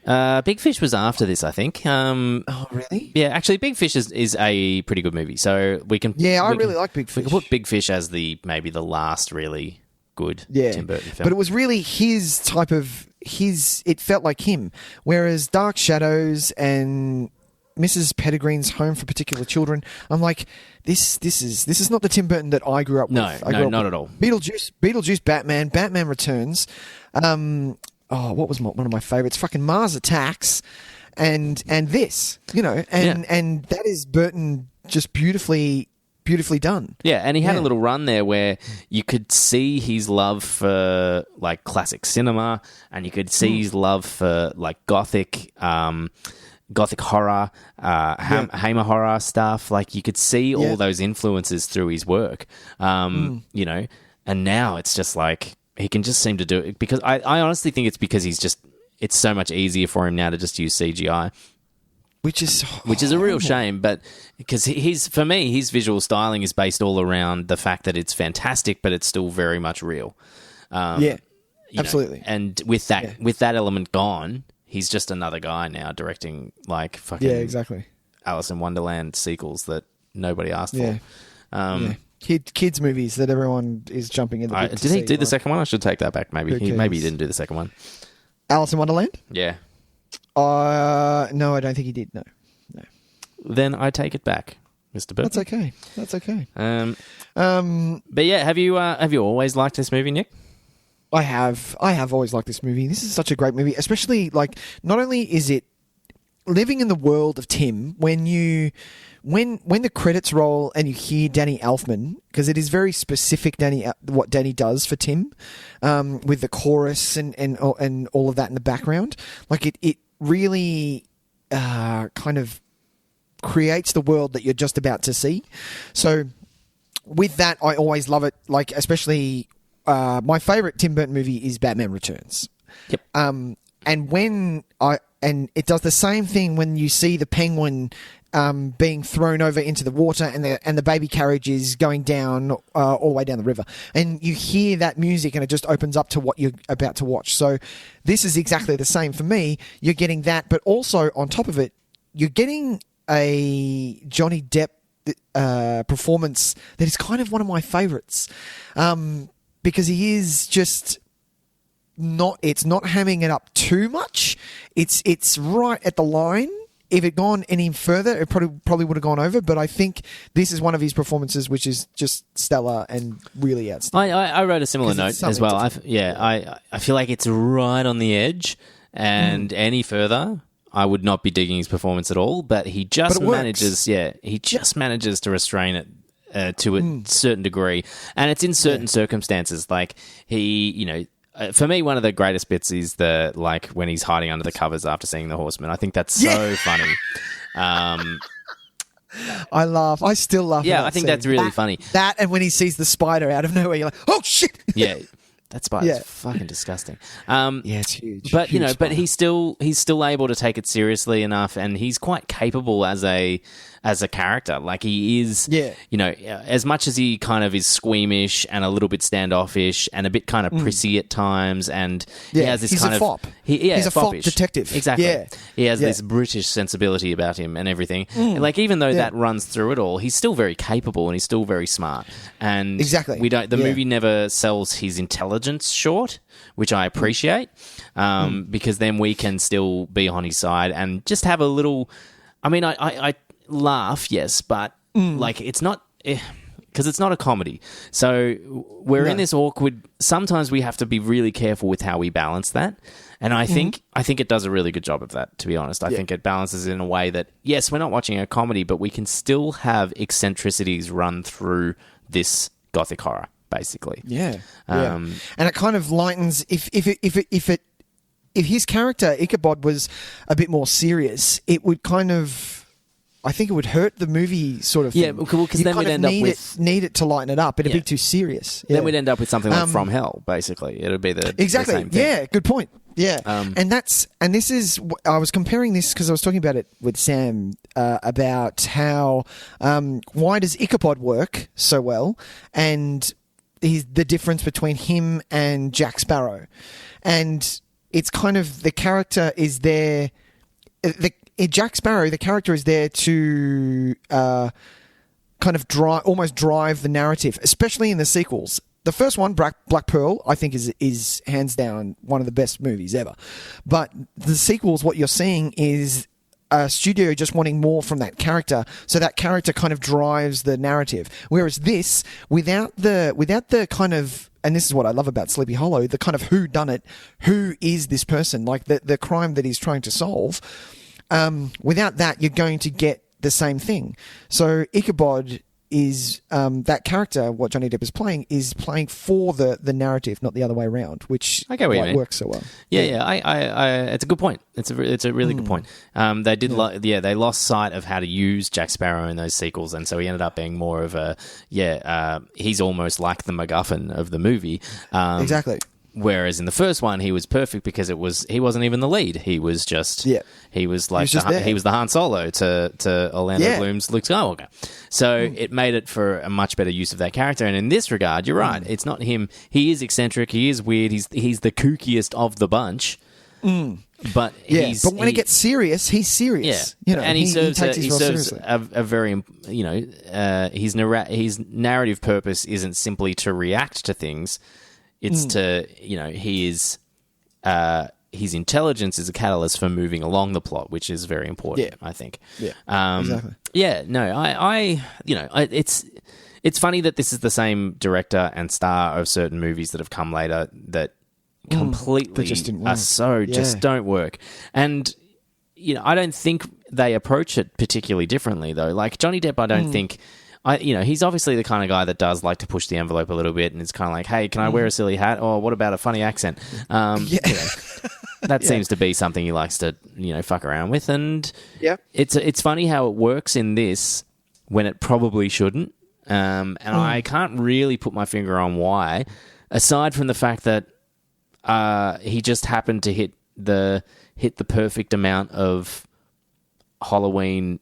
Big Fish was after this, I think. Oh, really? Yeah, actually, Big Fish is a pretty good movie. So we can. Yeah, I really like Big Fish. We can put Big Fish as maybe the last really good Tim Burton film. But it was really his type of it felt like him. Whereas Dark Shadows and Mrs. Pettigreen's Home for Particular Children, I'm like, this is not the Tim Burton that I grew up with. No, not at all. Beetlejuice, Batman Returns. What was one of my favorites? Fucking Mars Attacks, and this, and that is Burton just beautifully done. Yeah, and he had a little run there where you could see his love for like classic cinema, and you could see his love for like Gothic-horror, Hammer horror stuff. Like you could see all those influences through his work, and now it's just like he can just seem to do it because I honestly think it's because it's so much easier for him now to just use CGI. Which is a real shame, but because for me, his visual styling is based all around the fact that it's fantastic, but it's still very much real. Absolutely. And with that element gone, he's just another guy now directing like fucking exactly Alice in Wonderland sequels that nobody asked for. Kids movies that everyone is jumping in the bit to Did he see, do the second one? I should take that back. Maybe he didn't do the second one. Alice in Wonderland? Yeah. No, I don't think he did. No. Then I take it back, Mr. Burton. That's okay. But yeah, have you always liked this movie, Nick? I have always liked this movie. This is such a great movie, especially like not only is it living in the world of Tim when the credits roll and you hear Danny Elfman, because it is very specific what Danny does for Tim, with the chorus and all of that in the background. Like it really kind of creates the world that you're just about to see. So with that, I always love it. Like especially my favorite Tim Burton movie is Batman Returns. Yep. And it does the same thing when you see the penguin being thrown over into the water and the baby carriage is going down all the way down the river. And you hear that music and it just opens up to what you're about to watch. So this is exactly the same for me. You're getting that, but also on top of it, you're getting a Johnny Depp performance that is kind of one of my favourites. Because he is just... it's not hamming it up too much. It's right at the line. If it gone any further, it probably would have gone over. But I think this is one of his performances which is just stellar and really outstanding. I wrote a similar note as well. I feel like it's right on the edge, and any further, I would not be digging his performance at all. But he just manages. Yeah, he just manages to restrain it to a certain degree, and it's in certain circumstances. Like he, for me, one of the greatest bits is when he's hiding under the covers after seeing the horseman. I think that's so funny. I laugh. I still laugh. Yeah, I think that's really funny. That and when he sees the spider out of nowhere, you're like, oh shit! Yeah, that spider's fucking disgusting. It's huge. But but he's still able to take it seriously enough, and he's quite capable as a character. Like he is, as much as he kind of is squeamish and a little bit standoffish and a bit kind of prissy at times, and he has this he's kind a of fop. He's a fop detective. Exactly. Yeah. He has this British sensibility about him and everything. Like even though that runs through it all, he's still very capable and he's still very smart. And the movie never sells his intelligence short, which I appreciate, because then we can still be on his side and just have a little. I mean, I laugh, yes, but like it's not because it's not a comedy. So we're in this awkward. Sometimes we have to be really careful with how we balance that, and I think it does a really good job of that. To be honest, I think it balances in a way that yes, we're not watching a comedy, but we can still have eccentricities run through this gothic horror, basically. And it kind of lightens if his character Ichabod was a bit more serious, it would kind of I think it would hurt the movie sort of thing. Yeah, because then we'd end up with... need it to lighten it up. It'd be too serious. Then we'd end up with something like From Hell, basically. It would be the same thing. Yeah, good point. Yeah, and this is, I was comparing this because I was talking about it with Sam about how why does Ichabod work so well, and the difference between him and Jack Sparrow, and it's kind of the character is there. Jack Sparrow, the character is there to kind of almost drive the narrative, especially in the sequels. The first one, Black Pearl, I think is hands down one of the best movies ever. But the sequels, what you're seeing is a studio just wanting more from that character, so that character kind of drives the narrative. Whereas this, without the kind of, and this is what I love about Sleepy Hollow, the kind of whodunit, who is this person, like the crime that he's trying to solve. Without that, you're going to get the same thing. So Ichabod is that character, what Johnny Depp is playing for the narrative, not the other way around, which works so well. Yeah. It's a good point. It's a really good point. They did, they lost sight of how to use Jack Sparrow in those sequels, and so he ended up being more of a he's almost like the MacGuffin of the movie. Exactly. Whereas in the first one, he was perfect because he wasn't even the lead. He was just he was like he was the Han Solo to Orlando Bloom's Luke Skywalker. So it made it for a much better use of that character. And in this regard, you're right. It's not him. He is eccentric. He is weird. He's the kookiest of the bunch. But but when it gets serious, he's serious. Yeah, and he serves a very his narrative purpose isn't simply to react to things. It's to, his intelligence is a catalyst for moving along the plot, which is very important, I think. Yeah, exactly. Yeah, no, it's funny that this is the same director and star of certain movies that have come later that completely just don't work. And, I don't think they approach it particularly differently, though. Like, Johnny Depp, I don't think... he's obviously the kind of guy that does like to push the envelope a little bit, and it's kind of like, hey, can I wear a silly hat? Or what about a funny accent? That seems to be something he likes to, fuck around with. And it's funny how it works in this when it probably shouldn't. And I can't really put my finger on why, aside from the fact that he just happened to hit the perfect amount of Halloween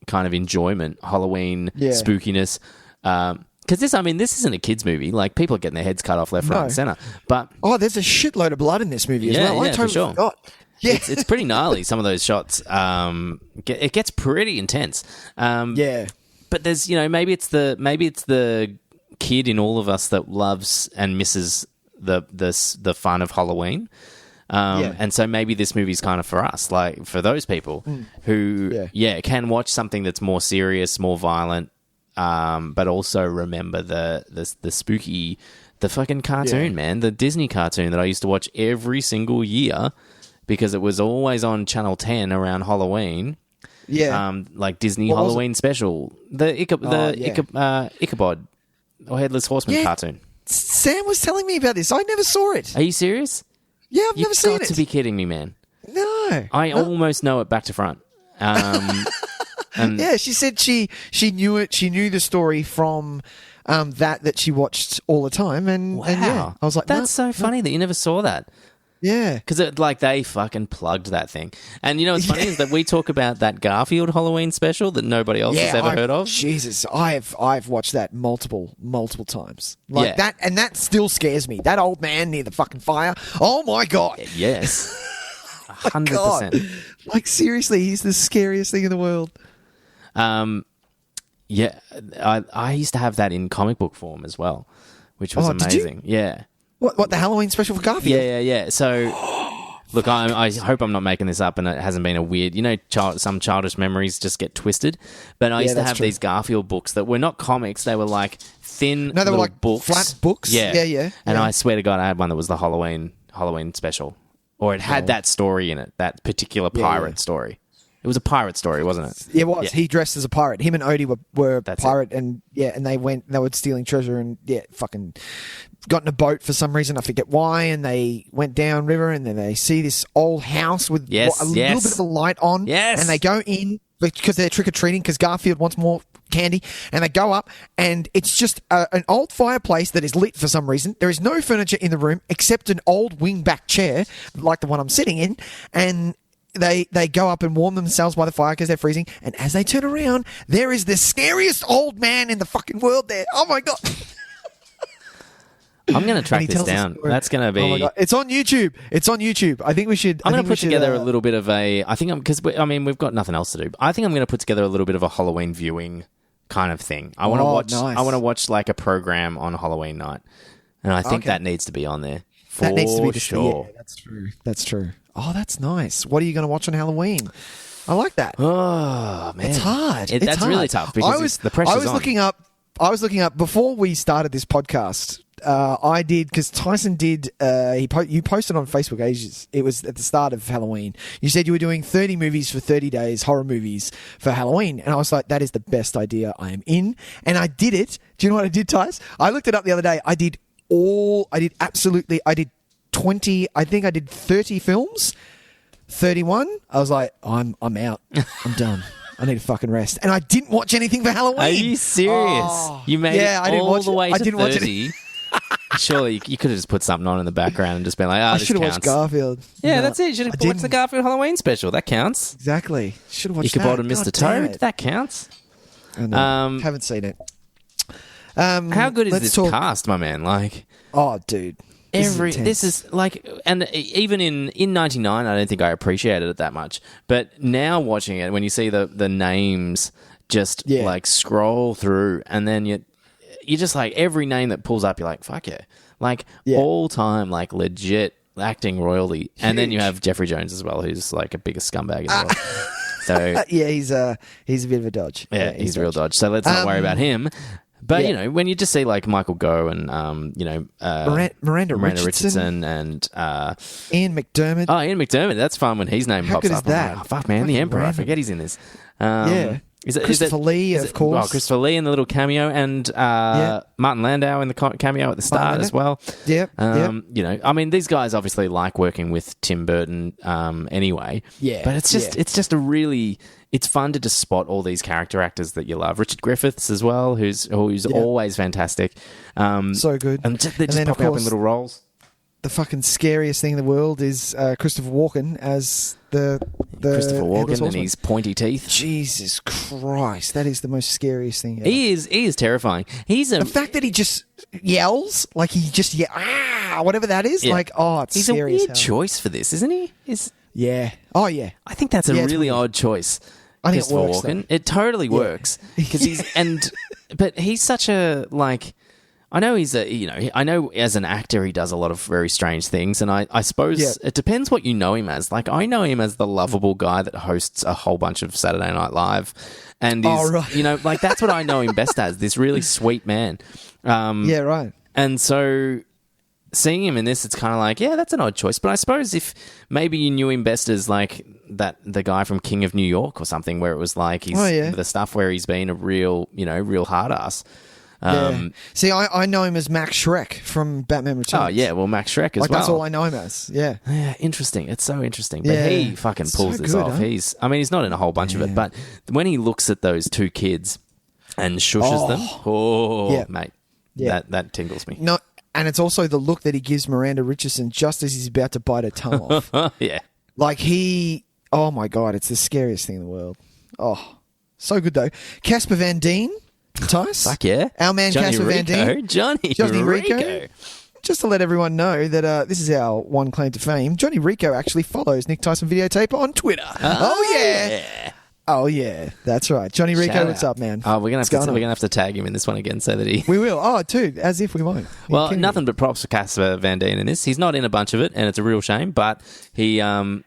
kind of enjoyment, Halloween spookiness. Because this isn't a kids' movie. Like, people are getting their heads cut off left, right, and center. But there's a shitload of blood in this movie as well. I totally forgot. Yeah, it's pretty gnarly. Some of those shots. It gets pretty intense. But there's maybe it's the kid in all of us that loves and misses the fun of Halloween. And so maybe this movie's kind of for us, like for those people who, can watch something that's more serious, more violent, but also remember the spooky, the fucking cartoon, man, the Disney cartoon that I used to watch every single year because it was always on Channel 10 around Halloween. Like Disney Halloween special, the Ichabod or Headless Horseman cartoon. Sam was telling me about this. I never saw it. Are you serious? Yeah, I've never seen it. You've got to be kidding me, man. No. I almost know it back to front. Yeah, she said she knew it. She knew the story from that she watched all the time. And I was like, that's so funny that you never saw that. Yeah. Because they fucking plugged that thing. And what's funny is that we talk about that Garfield Halloween special that nobody else has ever heard of. Jesus, I've watched that multiple times. That, and that still scares me. That old man near the fucking fire. Oh my God. Yes. 100%. Like, seriously, he's the scariest thing in the world. Yeah. I used to have that in comic book form as well, which was amazing. Yeah. What, the Halloween special for Garfield? Yeah. So, look, I hope I'm not making this up and it hasn't been a weird... some childish memories just get twisted. But I used to have these Garfield books that were not comics. They were like thin they were like books. Flat books? Yeah. And I swear to God, I had one that was the Halloween special. Or it had that story in it, that particular pirate story. It was a pirate story, wasn't it? Yeah, it was. Yeah. He dressed as a pirate. Him and Odie were pirate, and they were stealing treasure, and fucking got in a boat for some reason. I forget why, and they went down river, and then they see this old house with a little bit of a light on, and they go in, because they're trick-or-treating because Garfield wants more candy, and they go up, and it's just an old fireplace that is lit for some reason. There is no furniture in the room except an old wing-back chair, like the one I'm sitting in, and they go up and warm themselves by the fire because they're freezing, and as they turn around, there is the scariest old man in the fucking world there. Oh, my God. I'm going to track this down. That's going to be... Oh, my God. It's on YouTube. I think we should... I'm going to put together a little bit of a... I think because we've got nothing else to do. I think I'm going to put together a little bit of a Halloween viewing kind of thing. I want to watch. Nice. I want to watch like a program on Halloween night, and I think that needs to be on there. That needs to be sure. Yeah, that's true. That's true. Oh, that's nice. What are you going to watch on Halloween? I like that. Oh man, it's hard. That's hard. Really tough because the pressure's on. I was looking up before we started this podcast. I did because Tyson did. You posted on Facebook ages. It was at the start of Halloween. You said you were doing 30 movies for 30 days, horror movies for Halloween, and I was like, that is the best idea. I am in, and I did it. Do you know what I did, Tys? I looked it up the other day. I did 20. I think I did 30 films. 31. I was like, I'm out. I'm done. I need a fucking rest. And I didn't watch anything for Halloween. Are you serious? Oh, you made it all the way to 30? Watch it. Surely you could have just put something on in the background and just been like, I this should have counts. watched Garfield. Yeah, no, that's it. You should have watched the Garfield Halloween special. That counts. Exactly. Should have watched Ichabod and Mr. Toad. That counts. Haven't seen it. How good is this cast, my man? Like, oh, dude. This is like, and even in 99, I don't think I appreciated it that much. But now watching it, when you see the names just like scroll through, and then you're just like, every name that pulls up, you're like, fuck yeah. Like all time, like legit acting royalty. Huge. And then you have Jeffrey Jones as well, who's like a bigger scumbag as well. So yeah, he's a bit of a dodge. Yeah, he's a real dodge. So let's not worry about him. But, you know, when you just see, like, Michael Gough and, Miranda Richardson and... Ian McDermott. Oh, Ian McDermott. That's fun when his name pops up. How good is that? Like, oh, fuck, man, the Emperor. I forget he's in this. Christopher Lee, of course. Oh, Christopher Lee in the little cameo, and Martin Landau in the cameo at the start as well. Yep. You know, I mean, these guys obviously like working with Tim Burton anyway. Yeah. But it's just a really... It's fun to just spot all these character actors that you love. Richard Griffiths as well, who's always fantastic. So good. And they just pop up in little roles. The fucking scariest thing in the world is Christopher Walken as the Christopher Walken and his pointy teeth. Jesus Christ, that is the most scariest thing ever. He is terrifying. The fact that he just yells, like he just whatever that is, like, oh, it's scary. He's a weird choice for this, isn't he? Yeah. Oh, yeah. I think that's a really odd choice. I think it works. Walken. It totally works because but he's such a like. I know I know as an actor he does a lot of very strange things, and I suppose it depends what you know him as. Like, I know him as the lovable guy that hosts a whole bunch of Saturday Night Live, and is, like, that's what I know him best as, this really sweet man. Yeah, right. And so seeing him in this, it's kind of like, yeah, that's an odd choice. But I suppose if maybe you knew him best as like the guy from King of New York or something, where it was like the stuff where he's been a real hard ass. See, I know him as Max Schreck from Batman Returns. Oh, yeah, well, Max Schreck as well. That's all I know him as, yeah. Yeah, interesting. It's so interesting. But he fucking pulls this off. Huh? He's not in a whole bunch of it, but when he looks at those two kids and shushes them, mate, that tingles me. No, and it's also the look that he gives Miranda Richardson just as he's about to bite her tongue off. Yeah. Like oh my God, it's the scariest thing in the world. Oh, so good though. Casper Van Dien. Tys? Fuck yeah. Our man Casper Van Dien. Johnny Rico. Just to let everyone know that this is our one claim to fame. Johnny Rico actually follows Nic Cage Videotape on Twitter. Oh yeah. Oh yeah, that's right. Johnny Rico, what's up, man? Oh, we're gonna have to tag him in this one again so that he. We will. Oh, dude, as if we won't. Well, nothing but props for Casper Van Dien in this. He's not in a bunch of it, and it's a real shame. But he does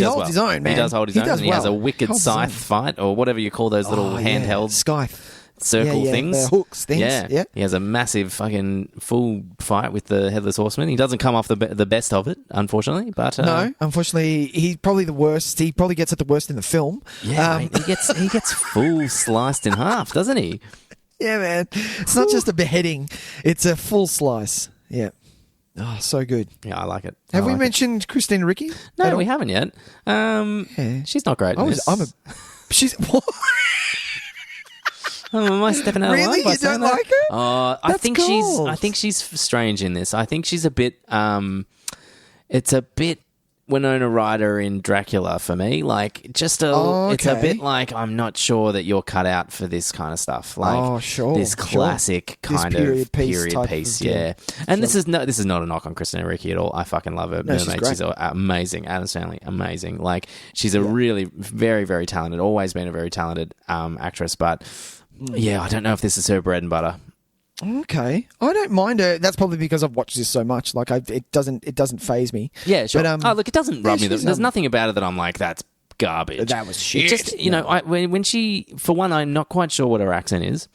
holds his own, man. He does hold his own, and he has a wicked scythe fight, or whatever you call those little handheld scythe. Circle things. The hooks things. Yeah. He has a massive fucking full fight with the Headless Horseman. He doesn't come off the best of it, unfortunately. But no, unfortunately, he's probably the worst. He probably gets it the worst in the film. Yeah, mate, he gets full sliced in half, doesn't he? Yeah, man. It's not just a beheading; it's a full slice. Yeah. Oh, so good. Yeah, I like it. Have we mentioned Christina Ricci? No, we haven't yet. She's not great. She's what? Oh, am I stepping out of line? Really? by You saying don't that? like her? I That's think cool. she's strange in this. I think she's a bit. It's a bit Winona Ryder in Dracula for me. Like, just a. It's a bit like I'm not sure that you're cut out for this kind of stuff. Like, this classic kind of period piece. Yeah. And this is not a knock on Christina Ricci at all. I fucking love her. No, she's Mermaid. great. She's amazing. Adam Stanley, amazing. Like, she's a really very, very talented. Always been a very talented actress, but. Yeah, I don't know if this is her bread and butter. Okay, I don't mind her. That's probably because I've watched this so much. Like, it doesn't faze me. Yeah, sure. But, look, it doesn't rub me. There's nothing about it that I'm like, that's garbage. That was shit. It just, you know, when she, for one, I'm not quite sure what her accent is,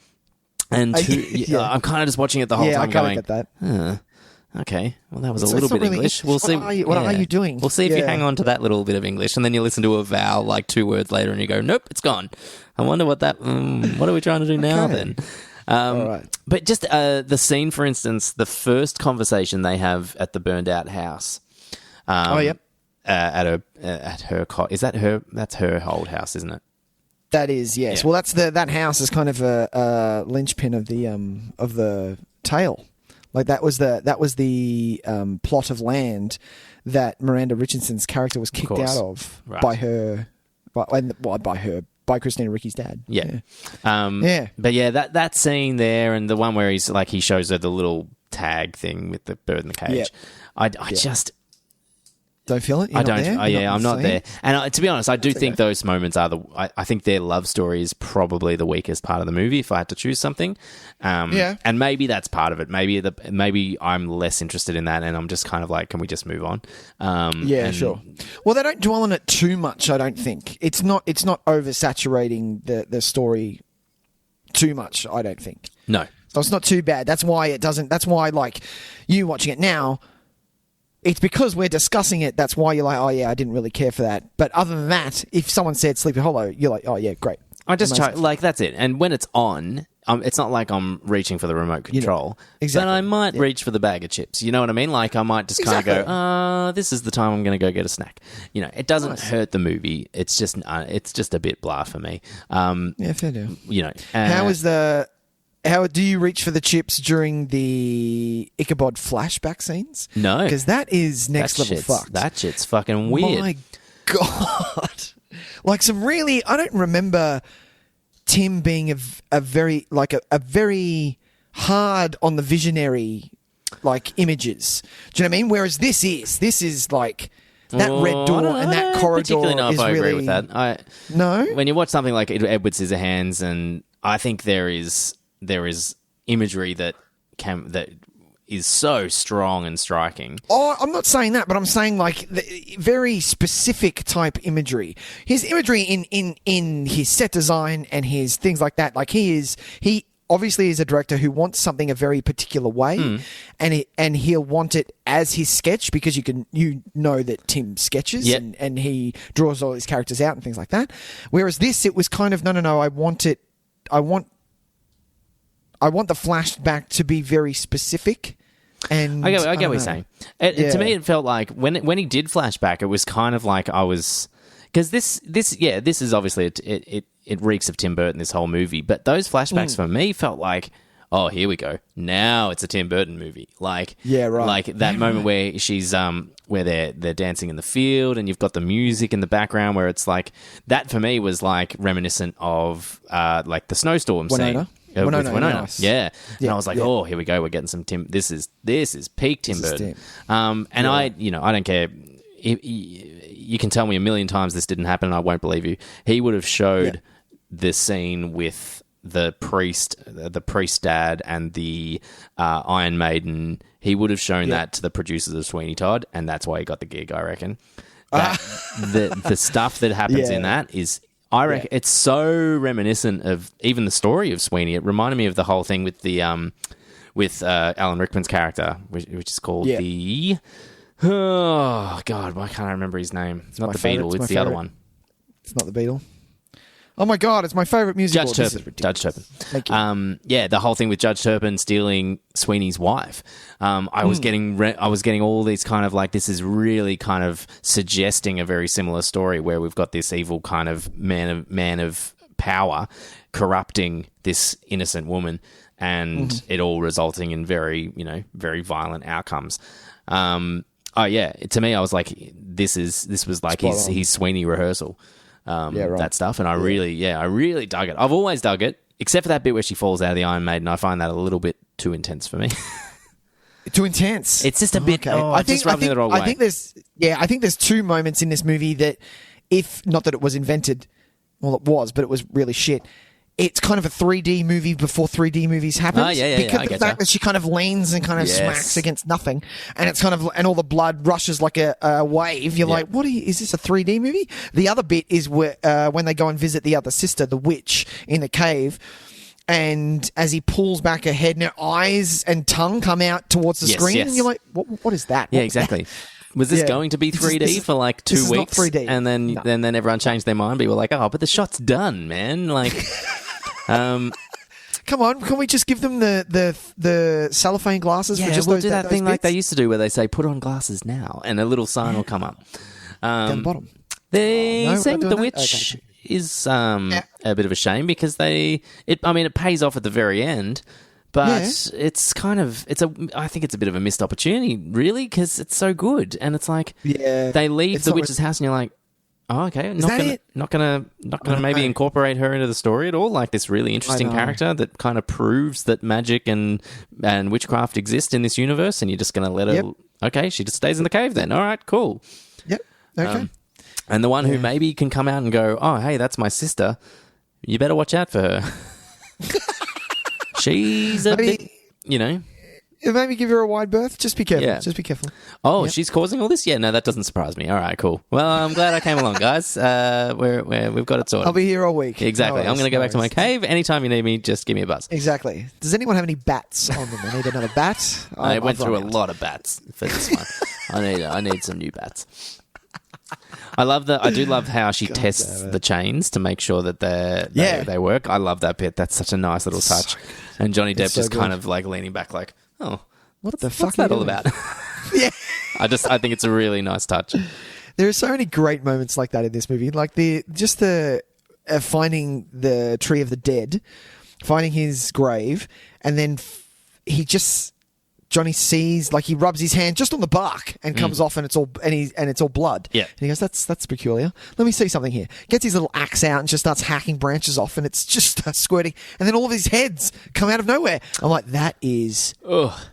and two, I'm kind of just watching it the whole time, going, get that. Okay, well, that was a little bit really English. We'll see. What are you doing? We'll see if you hang on to that little bit of English, and then you listen to a vowel like 2 words later, and you go, "Nope, it's gone." I wonder what that. What are we trying to do now then? All right. But just the scene, for instance, the first conversation they have at the burned out house. At her is that her? That's her old house, isn't it? That is, yes. Yeah. Well, that house is kind of a linchpin of the tale. Like that was the plot of land that Miranda Richardson's character was kicked out of by Christina Ricci's dad. Yeah. But yeah, that scene there and the one where he shows her the little tag thing with the bird in the cage. Yep. I just don't feel it. I don't. I'm not there. And to be honest, I do think okay. those moments are I think their love story is probably the weakest part of the movie. If I had to choose something, and maybe that's part of it. Maybe I'm less interested in that, and I'm just kind of like, can we just move on? Sure. Well, they don't dwell on it too much. I don't think it's not oversaturating the story too much. I don't think. No. So it's not too bad. That's why it doesn't. That's why, like, you watching it now. It's because we're discussing it. That's why you're like, oh yeah, I didn't really care for that. But other than that, if someone said Sleepy Hollow, you're like, oh yeah, great. I just try, like, that's it. And when it's on, it's not like I'm reaching for the remote control. Exactly. But I might reach for the bag of chips. You know what I mean? Like, I might just kind of go, this is the time I'm going to go get a snack. You know, it doesn't hurt the movie. It's just a bit blah for me. Yeah, fair deal. You know, How do you reach for the chips during the Ichabod flashback scenes? No. Because that is next level fucked. That shit's fucking weird. My God. Like some really... I don't remember Tim being a very hard on the visionary like images. Do you know what I mean? Whereas this is like... That red door and that corridor particularly know if I agree with that. No? When you watch something like Edward Scissorhands, and I think there is imagery that is so strong and striking. Oh, I'm not saying that, but I'm saying like the very specific type imagery. His imagery in his set design and his things like that. Like he obviously is a director who wants something a very particular way, and he'll want it as his sketch because you know that Tim sketches and he draws all his characters out and things like that. Whereas this, it was kind of no. I want the flashback to be very specific. And I get what you're saying. To me, it felt like when he did flashback, it was kind of like I was, because this is obviously it reeks of Tim Burton, this whole movie. But those flashbacks for me felt like, oh, here we go. Now it's a Tim Burton movie. Like, yeah, right. Like that moment where she's where they're dancing in the field, and you've got the music in the background, where it's like that for me was like reminiscent of like the snowstorm scene. Winona. Nice. Yeah. And I was like, oh, here we go. We're getting some Tim. This is peak Tim Burton. And I don't care. You can tell me a million times this didn't happen, and I won't believe you. He would have showed the scene with the priest dad, and the Iron Maiden. He would have shown that to the producers of Sweeney Todd, and that's why he got the gig, I reckon. The stuff that happens in that is... I reckon it's so reminiscent of even the story of Sweeney. It reminded me of the whole thing with the with Alan Rickman's character, which is called the... Oh, God, why can't I remember his name? It's not the Beetle, it's the other one. It's not the Beetle. Oh my God, it's my favourite musical. Judge Turpin. Thank you. Yeah, the whole thing with Judge Turpin stealing Sweeney's wife. I was getting all these kind of like, this is really kind of suggesting a very similar story where we've got this evil kind of man of power corrupting this innocent woman, and it all resulting in very violent outcomes. Oh yeah, to me, I was like, this was like his Sweeney rehearsal. That stuff, and I really dug it. I've always dug it, except for that bit where she falls out of the Iron Maiden. I find that a little bit too intense for me. Too intense. It's just a bit. Okay. I think the wrong way. I think there's two moments in this movie that, if not that it was invented, well, it was, but it was really shit. It's kind of a 3D movie before 3D movies happened. Because the fact that she kind of leans and kind of smacks against nothing, and it's kind of, and all the blood rushes like a wave. You're like, is this a 3D movie? The other bit is where when they go and visit the other sister, the witch, in the cave, and as he pulls back her head, and her eyes and tongue come out towards the screen, and you're like, what is that? Yeah, exactly. Was this going to be 3D for like 2 weeks? Not 3D. And then everyone changed their mind. People were like, but the shot's done, man. Like, come on, can we just give them the cellophane glasses? Yeah, for just we'll do that thing like they used to do where they say, put on glasses now, and a little sign will come up. Down the bottom. They saying the witch is a bit of a shame because it pays off at the very end. But it's kind of I think it's a bit of a missed opportunity, really, because it's so good, and it's like they leave the witch's house, and you're like, oh, okay, not gonna maybe incorporate her into the story at all, like this really interesting character that kind of proves that magic and witchcraft exist in this universe, and you're just gonna let her. Okay, she just stays in the cave then. All right, cool. Yep. Okay. And the one who maybe can come out and go, oh, hey, that's my sister. You better watch out for her. She's a bit, Maybe give her a wide berth. Just be careful. Just be careful. Oh, she's causing all this? Yeah, no, that doesn't surprise me. All right, cool. Well, I'm glad I came along, guys. We've got it sorted. I'll be here all week. Exactly. I'm going to go back to my cave. Anytime you need me, just give me a buzz. Exactly. Does anyone have any bats on them? I need another bat. I went through a lot of bats for this one. I need some new bats. I do love how she tests the chains to make sure that they work. I love that bit. That's such a nice little touch. And Johnny Depp just kind of like leaning back like, oh, what's that all about? Yeah. I think it's a really nice touch. There are so many great moments like that in this movie. Like finding the tree of the dead, finding his grave, and then Johnny sees, like, he rubs his hand just on the bark and comes off, and it's all blood. Yeah. And he goes, that's peculiar. Let me see something here. Gets his little axe out and just starts hacking branches off, and it's just squirting. And then all of his heads come out of nowhere. I'm like, that is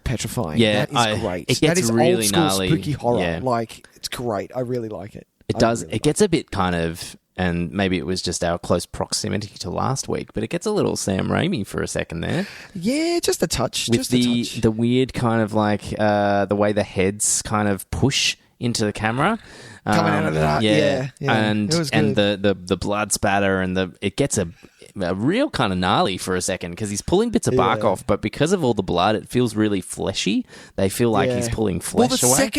petrifying. Yeah, that is great. It gets that is really old school gnarly. spooky horror. Yeah. Like, it's great. I really like it. It does. It gets a bit kind of, and maybe it was just our close proximity to last week, but it gets a little Sam Raimi for a second there. Yeah, just a touch. With the weird kind of like the way the heads kind of push into the camera. Coming out of that. Yeah. And it was good. And the blood spatter and it gets a real kind of gnarly for a second because he's pulling bits of bark off, but because of all the blood, it feels really fleshy. They feel like he's pulling flesh away.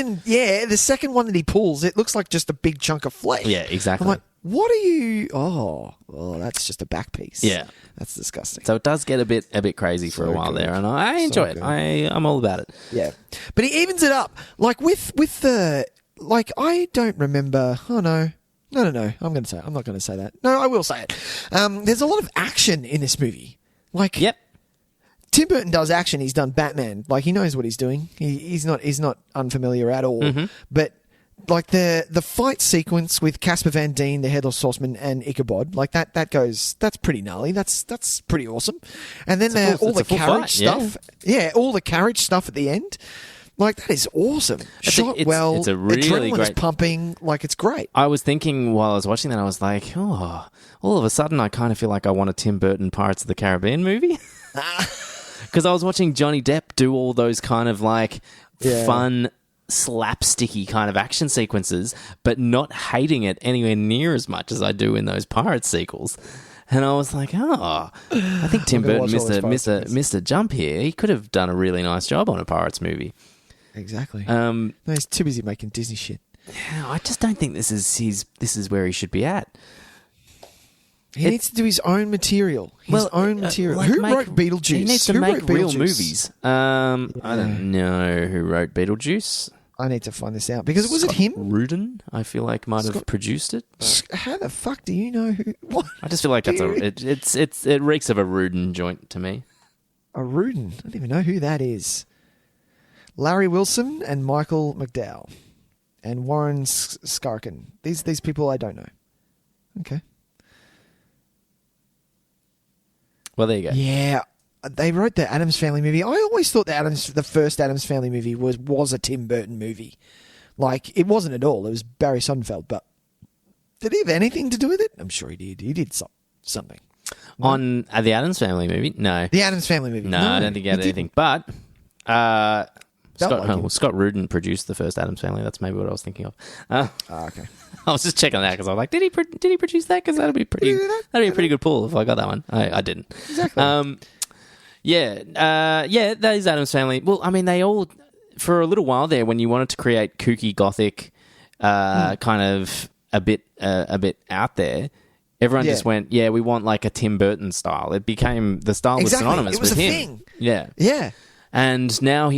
The second one that he pulls, it looks like just a big chunk of flesh. Yeah, exactly. I'm like, what are you? Oh, that's just a back piece. Yeah, that's disgusting. So it does get a bit crazy for a while there, and I enjoy it. I'm all about it. Yeah, but he evens it up, like with the I don't remember. Oh no. I'm not going to say that. No, I will say it. There's a lot of action in this movie. Like, Tim Burton does action. He's done Batman. Like, he knows what he's doing. He's not unfamiliar at all. Mm-hmm. But like the fight sequence with Casper Van Dien, the Headless Horseman, and Ichabod, like that's pretty gnarly. That's pretty awesome. And then all the carriage stuff. Yeah, all the carriage stuff at the end. Like, that is awesome. It's a really great... is pumping. Like, it's great. I was thinking while I was watching that, I was like, oh, all of a sudden I kind of feel like I want a Tim Burton Pirates of the Caribbean movie. Because I was watching Johnny Depp do all those kind of, like, fun, slapsticky kind of action sequences, but not hating it anywhere near as much as I do in those Pirates sequels. And I was like, I think Tim Burton missed a jump here. He could have done a really nice job on a Pirates movie. Exactly. No, he's too busy making Disney shit. Yeah, I just don't think this is where he should be at. He needs to do his own material. His own material. Who wrote Beetlejuice? He needs to make real movies. I don't know who wrote Beetlejuice. I need to find this out because was it him? Rudin, I feel like might have produced it. How the fuck do you know who? What? I just feel like it reeks of a Rudin joint to me. A Rudin? I don't even know who that is. Larry Wilson and Michael McDowell and Warren Skarkin. These people I don't know. Okay. Well, there you go. Yeah. They wrote the Addams Family movie. I always thought the first Addams Family movie was a Tim Burton movie. Like, it wasn't at all. It was Barry Sonnenfeld. But did he have anything to do with it? I'm sure he did. He did something. No? On the Addams Family movie? No. The Addams Family movie? No, I don't think he had anything. But Scott Rudin produced the first Addams Family. That's maybe what I was thinking of. Okay. I was just checking that because I was like, did he produce that? Because that'd be a pretty good pull if I got that one. I didn't. Exactly. Those Addams Family. Well, I mean, they all for a little while there when you wanted to create kooky gothic, kind of a bit out there. Everyone just went, we want like a Tim Burton style. It became the style was synonymous with him. It was a thing. Yeah. And now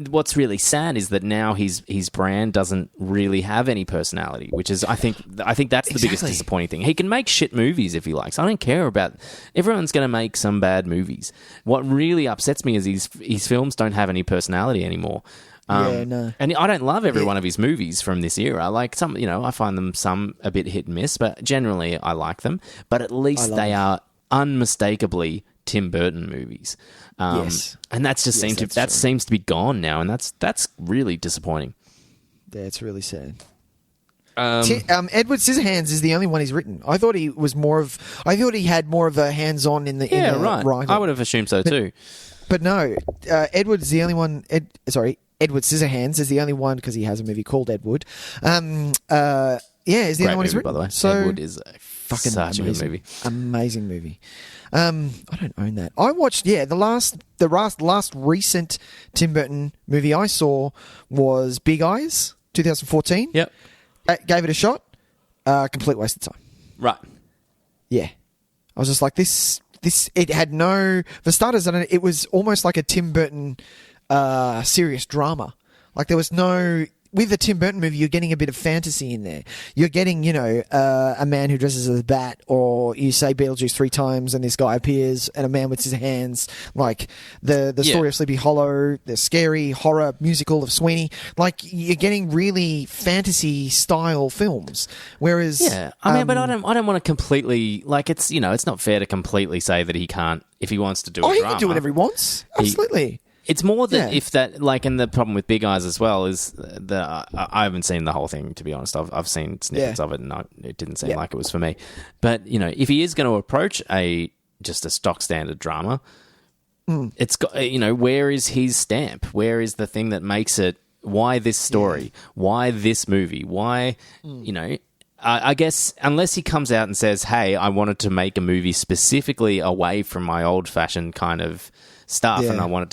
what's really sad is that now his brand doesn't really have any personality, which is I think that's the biggest disappointing thing. He can make shit movies if he likes. I don't care about everyone's going to make some bad movies. What really upsets me is his films don't have any personality anymore. And I don't love every one of his movies from this era. Like some, I find them some a bit hit and miss, but generally I like them. But at least they are unmistakably Tim Burton movies. Yes. And that's just seems to be gone now, and that's really disappointing. That's really sad. Edward Scissorhands is the only one he's written. I thought he had more of a hands-on in the writing. I would have assumed so too. But no, Edward's the only one. Edward Scissorhands is the only one because he has a movie called Edward. He's the only one he's written. By the way, so, Edward is fucking such a good movie. Amazing movie. I don't own that. I watched the last recent Tim Burton movie I saw was Big Eyes, 2014. Yep. Gave it a shot. Complete waste of time. Right. Yeah. I was just like this. It had no. For starters, it was almost like a Tim Burton serious drama. Like there was no. With the Tim Burton movie, you're getting a bit of fantasy in there. You're getting, a man who dresses as a bat, or you say Beetlejuice 3 times and this guy appears, and a man with his hands. Like the story of Sleepy Hollow, the scary horror musical of Sweeney. Like you're getting really fantasy style films. Whereas, but I don't want to completely it's it's not fair to completely say that he can't if he wants to do a drama. He can do whatever he wants. Absolutely. It's more that if that, and the problem with Big Eyes as well is that I haven't seen the whole thing, to be honest. I've seen snippets of it and it didn't seem like it was for me. But, if he is going to approach just a stock standard drama, it's got, where is his stamp? Where is the thing that makes it, why this story? Why this movie? Why, I guess unless he comes out and says, hey, I wanted to make a movie specifically away from my old-fashioned kind of stuff, and I wanted,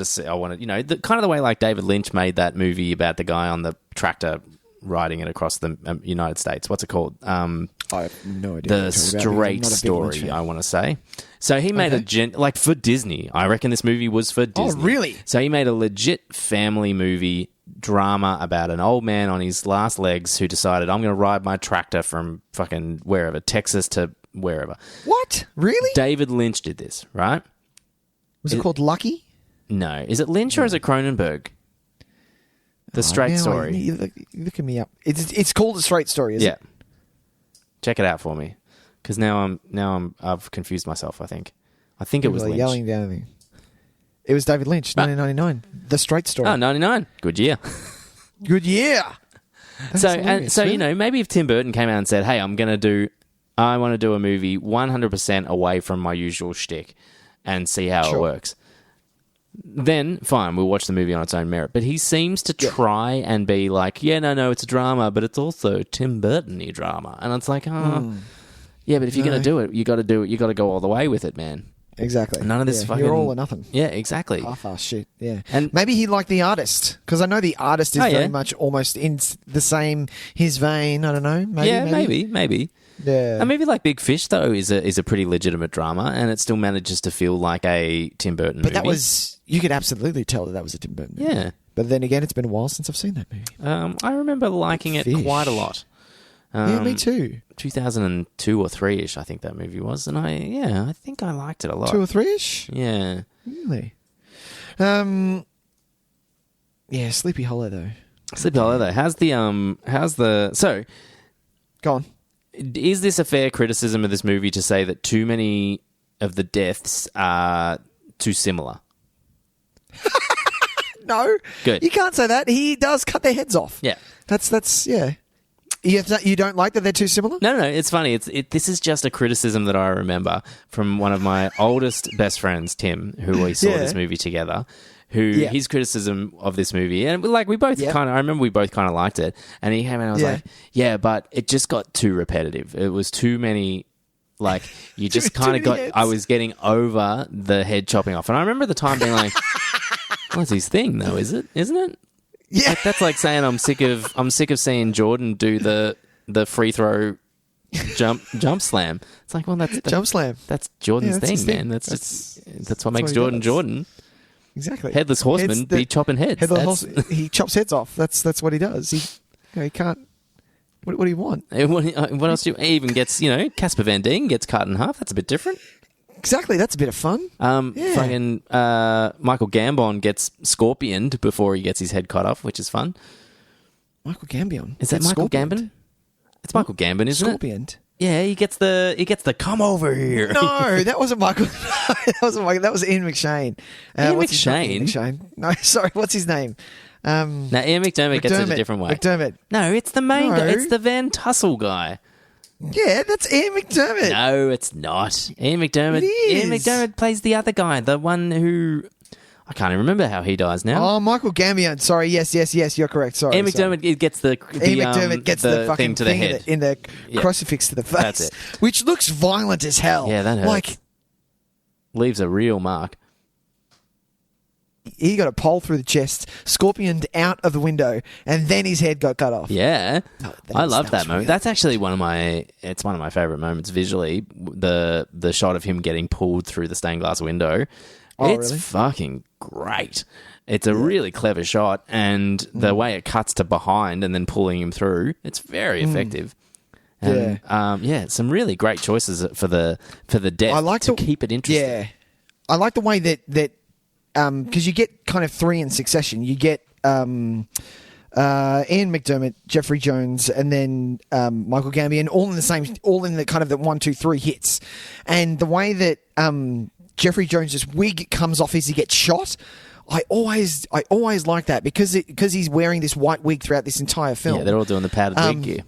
kind of the way like David Lynch made that movie about the guy on the tractor riding it across the United States. What's it called? I have no idea. The Straight Story, I want to say. So he made for Disney. I reckon this movie was for Disney. Oh, really? So he made a legit family movie drama about an old man on his last legs who decided, I'm going to ride my tractor from fucking wherever, Texas to wherever. What? Really? David Lynch did this, right? Was it called Lucky? No. Is it Lynch or is it Cronenberg? The Straight Story. You're looking me up. It's called The Straight Story, is it? Yeah. Check it out for me, because I've confused myself. I think it was Lynch. Yelling down there. It was David Lynch, 1999. The Straight Story. Oh, 99. Good year. Good year. Maybe if Tim Burton came out and said, "Hey, I want to do a movie 100% away from my usual shtick and see how it works," then fine, we'll watch the movie on its own merit. But he seems to try and be like, no, it's a drama, but it's also Tim Burton-y drama. And it's like, but if you're going to do it, you got to go all the way with it, man. Exactly. None of this fucking... You're all or nothing. Yeah, exactly. Half-ass shit, yeah. And maybe he liked The Artist, because I know The Artist is very much almost in the same, his vein, I don't know. Maybe. Yeah. A movie like Big Fish, though, is a pretty legitimate drama, and it still manages to feel like a Tim Burton movie. But that was... You could absolutely tell that was a Tim Burton movie. Yeah. But then again, it's been a while since I've seen that movie. I remember liking it quite a lot. Yeah, me too. 2002 or 3-ish, I think that movie was, and I think I liked it a lot. 2 or 3-ish? Yeah. Really? Yeah, Sleepy Hollow though. Sleepy Hollow though. How's the so? Go on. Is this a fair criticism of this movie to say that too many of the deaths are too similar? No. Good. You can't say that. He does cut their heads off. Yeah. That's yeah. You don't like that they're too similar? No. It's funny. This is just a criticism that I remember from one of my oldest best friends, Tim, who we saw this movie together. His criticism of this movie, and like we both I remember we both kind of liked it, and he came in and I was like, yeah, but it just got too repetitive. It was too many. Like you just kind of got. heads. I was getting over the head chopping off, and I remember the time being like, "What's his thing though? Isn't it?" Yeah, like, that's like saying I'm sick of seeing Jordan do the free throw jump slam. It's like, well, that's jump slam. That's Jordan's thing, man. That's what makes Jordan Jordan. Exactly. Headless horseman be chopping heads. He chops heads off. That's what he does. He can't. What do you want? What else do you? He even gets Casper Van Dien gets cut in half. That's a bit different. Exactly. That's a bit of fun. Fucking Michael Gambon gets scorpioned before he gets his head cut off, which is fun. Michael Gambon. Is that Michael Gambon? It's Michael Gambon, isn't it? Scorpioned. Yeah, he gets the come over here. No, that wasn't Michael. That wasn't Michael. That was Ian McShane. Ian McShane? Ian McShane. No, sorry. What's his name? Now Ian McDermott gets it a different way. McDermott. No, it's the main guy. It's the Van Tussle guy. Yeah, that's Ian McDermott. No, it's not. Ian McDermott. It is. Ian McDermott plays the other guy, the one who I can't even remember how he dies now. Oh, Michael Gambon. Sorry. Yes. You're correct. Sorry. Ian McDermott gets the Ian McDermott gets the fucking thing to the head in the crucifix to the face. That's it. Which looks violent as hell. Yeah, that hurts. Like leaves a real mark. He got a pole through the chest, scorpioned out of the window, and then his head got cut off. Yeah, I love that moment. That's actually one of my favorite moments visually. The shot of him getting pulled through the stained glass window. Oh, it's really? fucking great. It's a really clever shot, and the way it cuts to behind and then pulling him through, it's very effective. And, some really great choices for the death. I like to keep it interesting. Yeah, I like the way that because you get kind of 3 in succession. You get Ian McDermott, Jeffrey Jones, and then Michael Gambon, all in the kind of the 1, 2, 3 hits. And the way that Jeffrey Jones's wig comes off as he gets shot, I always like that because he's wearing this white wig throughout this entire film. Yeah, they're all doing the padded wig gear.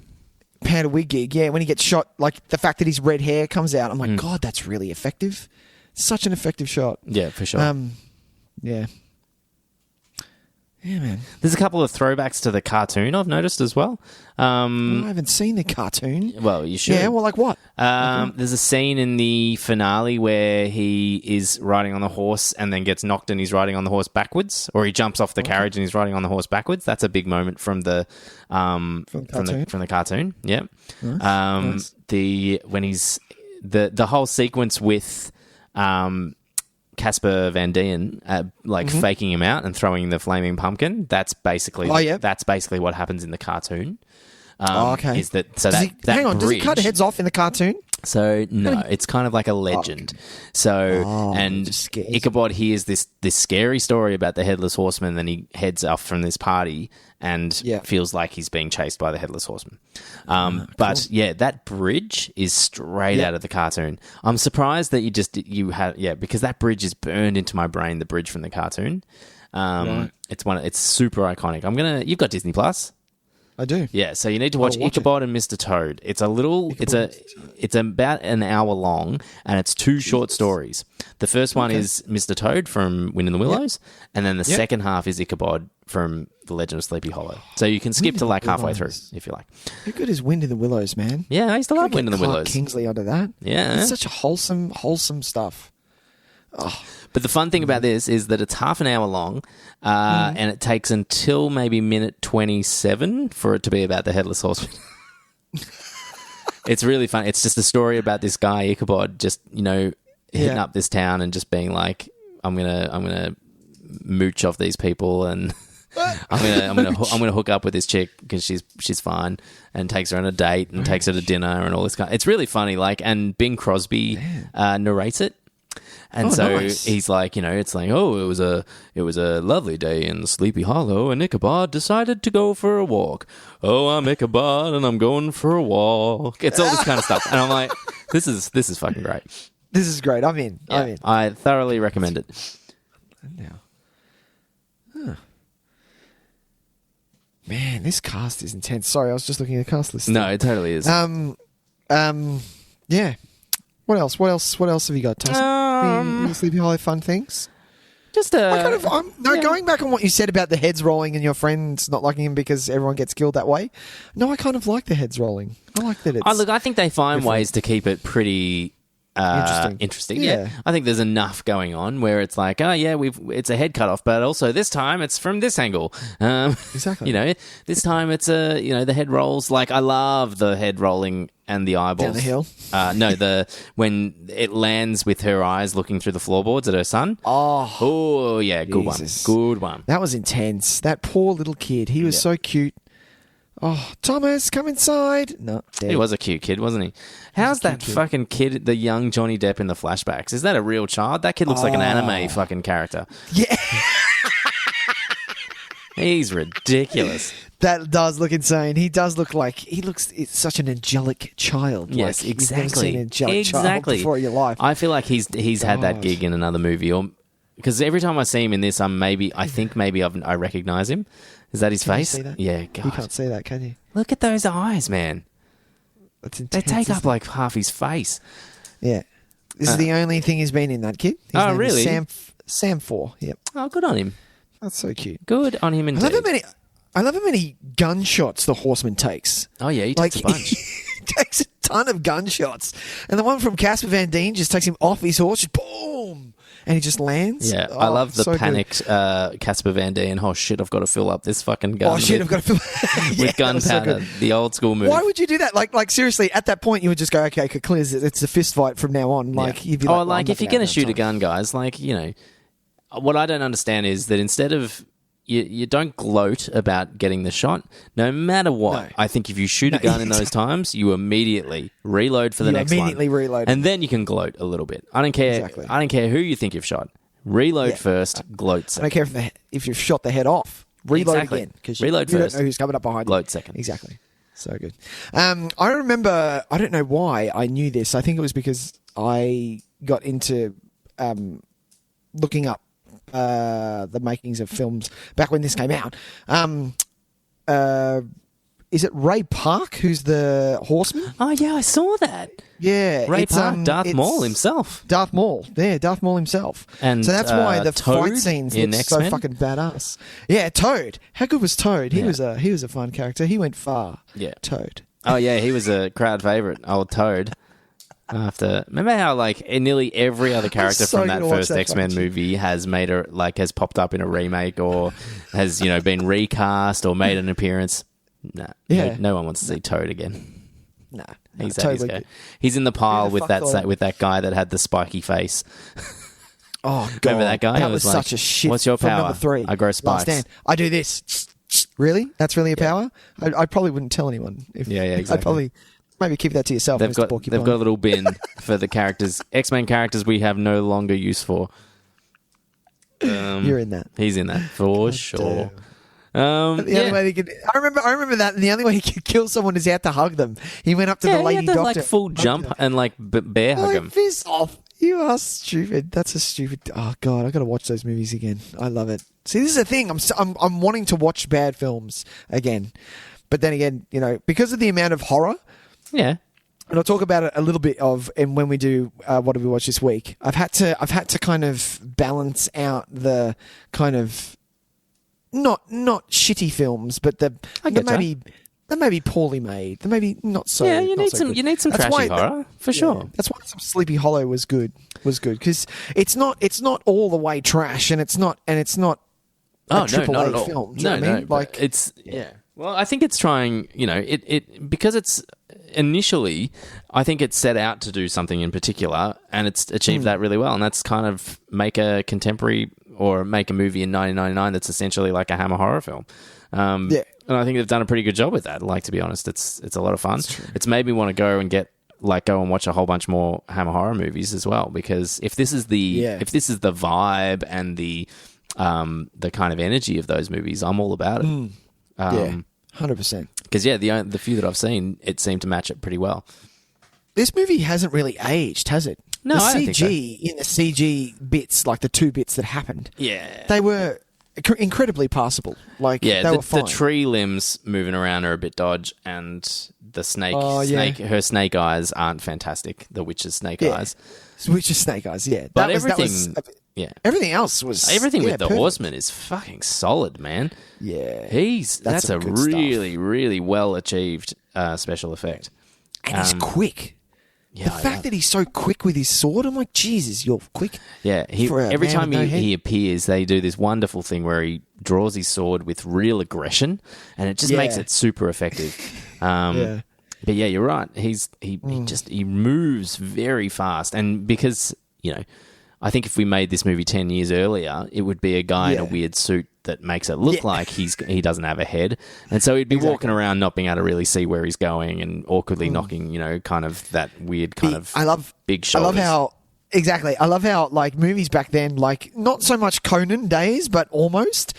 Padded wig gig, yeah. When he gets shot, like the fact that his red hair comes out, I'm like, God, that's really effective. Such an effective shot. Yeah, for sure. Yeah. Yeah, man. There's a couple of throwbacks to the cartoon I've noticed as well. I haven't seen the cartoon. Well, you should. Yeah, well, like what? There's a scene in the finale where he is riding on the horse and then gets knocked and he's riding on the horse backwards, or he jumps off the carriage and he's riding on the horse backwards. That's a big moment from the cartoon. Yeah. Nice. When he's the whole sequence with Casper Van Dien, faking him out and throwing the flaming pumpkin. That's basically what happens in the cartoon. Okay. Is that hang on? bridge, does he cut heads off in the cartoon? So no, it's kind of like a legend. And Ichabod hears this scary story about the headless horseman. Then he heads off from this party and feels like he's being chased by the headless horseman. But that bridge is straight out of the cartoon. I'm surprised that because that bridge is burned into my brain. The bridge from the cartoon. It's super iconic. You've got Disney Plus. I do. Yeah, so you need to watch Ichabod and Mr. Toad. It's it's about an hour long, and it's 2 short stories. The first one is Mr. Toad from Wind in the Willows, and then the second half is Ichabod from The Legend of Sleepy Hollow. So you can skip to halfway through if you like. How good is Wind in the Willows, man? Yeah, I used to love Wind in the Clark Willows. Kingsley under that. Yeah, it's such a wholesome stuff. Oh. But the fun thing about this is that it's half an hour long, and it takes until maybe minute 27 for it to be about the headless horseman. It's really fun. It's just a story about this guy Ichabod just hitting up this town and just being like, I'm gonna mooch off these people and I'm gonna hook up with this chick because she's fine, and takes her on a date and takes her to dinner and all this kind. It's really funny. And Bing Crosby narrates it. And nice. He's like, it's like, it was a lovely day in Sleepy Hollow, and Ichabod decided to go for a walk. Oh, I'm Ichabod, and I'm going for a walk. It's all this kind of stuff, and I'm like, this is fucking great. This is great. I'm in. Yeah, I'm in. I thoroughly recommend it. Now, man, this cast is intense. Sorry, I was just looking at the cast list. No, it totally is. Yeah. What else have you got, Tyson? Any Sleepy Hollow fun things? Just going back on what you said about the heads rolling and your friends not liking him because everyone gets killed that way. No, I kind of like the heads rolling. I like that it's... I think they find ways to keep it pretty... interesting. Yeah. I think there's enough going on where it's like, it's a head cut off, but also this time it's from this angle. Exactly. This time it's the head rolls. Like, I love the head rolling and the eyeballs down the hill. When it lands with her eyes looking through the floorboards at her son. Oh yeah, Jesus. Good one. That was intense. That poor little kid. He was so cute. Oh, Thomas, come inside. No, dead. He was a cute kid, wasn't he? How's that fucking kid, the young Johnny Depp in the flashbacks? Is that a real child? That kid looks like an anime fucking character. Yeah. He's ridiculous. That does look insane. He does look like... It's such an angelic child. Yes, like, exactly. You've never seen an angelic child before in your life. I feel like he's had that gig in another movie. Because every time I see him in this, I think maybe I recognise him. Is that his face? You see that? Yeah, God. You can't see that, can you? Look at those eyes, man. That's intense. They take up like half his face. Yeah. This is the only thing he's been in, that kid. His name really? is Sam 4. Yep. Oh, good on him. That's so cute. Good on him indeed. I love how many gunshots the horseman takes. Oh, yeah, he takes a bunch. He takes a ton of gunshots. And the one from Casper Van Dien just takes him off his horse, just boom, and he just lands. Yeah, I love the panicked Casper Van Dien. Oh, shit, I've got to fill up this fucking gun. Oh, shit, I've got to fill with gunpowder. The old school move. Why would you do that? Like seriously, at that point, you would just go, okay, clear. It's a fist fight from now on. Like, you'd be like, if you're going to shoot a gun, guys, what I don't understand is that instead of... You don't gloat about getting the shot, no matter what. No. I think if you shoot a gun in those times, you immediately reload for the next one. Immediately reload. And then you can gloat a little bit. I don't care. Exactly. I don't care who you think you've shot. Reload first, gloat second. I don't care if you've shot the head off. Reload again. Because you first, don't know who's coming up behind you. Gloat second. Exactly. So good. I remember, I don't know why I knew this. I think it was because I got into looking up the makings of films back when this came out. Is it Ray Park who's the horseman? Oh yeah, I saw that. Yeah, Ray Park, Darth Maul himself. Darth Maul himself. And so that's why the Toad fight scenes look so fucking badass. Yeah, Toad. How good was Toad? He was a fun character. He went far. Yeah, Toad. Oh yeah, he was a crowd favorite. Old Toad. Remember how nearly every other character from that first X-Men movie has has popped up in a remake or has been recast or made an appearance. Nah, no one wants to see Toad again. Nah, he's in the pile with that guy that had the spiky face. Oh God, remember that guy? That was such a shit. What's your power? Number 3. I grow spikes. I do this. Really? That's really a power? I probably wouldn't tell anyone. Exactly. I'd probably. Maybe keep that to yourself. They've got a little bin for the characters, X-Men characters we have no longer use for. You're in that. He's in that for sure. The only way I remember that, and the only way he could kill someone is he had to hug them. He went up to the lady doctor, he had to full jump and bear hug him. Piss off! You are stupid. That's a stupid. Oh God, I got to watch those movies again. I love it. See, this is the thing. I'm wanting to watch bad films again, but then again, because of the amount of horror. Yeah, and I'll talk about it a little bit and when we do what did we watch this week. I've had to kind of balance out the kind of not shitty films, but the maybe poorly made, the maybe not so. Yeah, you need some trashy horror for sure. That's why some Sleepy Hollow was good because it's not all the way trash, and it's not a AAA film. No, it's Well, I think it's trying, because initially, I think it set out to do something in particular, and it's achieved that really well. And that's kind of make a contemporary or make a movie in 1999 that's essentially like a Hammer horror film. And I think they've done a pretty good job with that. Like, to be honest, it's a lot of fun. It's made me want to go and go and watch a whole bunch more Hammer horror movies as well. Because if this is the vibe and the kind of energy of those movies, I'm all about it. 100%. Because the few that I've seen, it seemed to match it pretty well. This movie hasn't really aged, has it? No, the I don't CG think so. in the CG bits, like the 2 bits that happened, they were incredibly passable. Like, they were fine. The tree limbs moving around are a bit dodge, and the her snake eyes aren't fantastic. The witch's snake eyes. Witch's snake eyes, yeah. But everything else was everything with the perfect. horseman is fucking solid, man. Yeah, that's a really, really well achieved special effect, and he's quick. Yeah, the fact that he's so quick with his sword, I'm like, Jesus, you're quick. Yeah, every time he appears, they do this wonderful thing where he draws his sword with real aggression, and it just makes it super effective. But yeah, you're right. He moves very fast, and because I think if we made this movie 10 years earlier, it would be a guy in a weird suit that makes it look like he doesn't have a head. And so he'd be walking around not being able to really see where he's going and awkwardly knocking, kind of that weird kind of big shoulders. I love how, like, movies back then, like, not so much Conan days, but almost,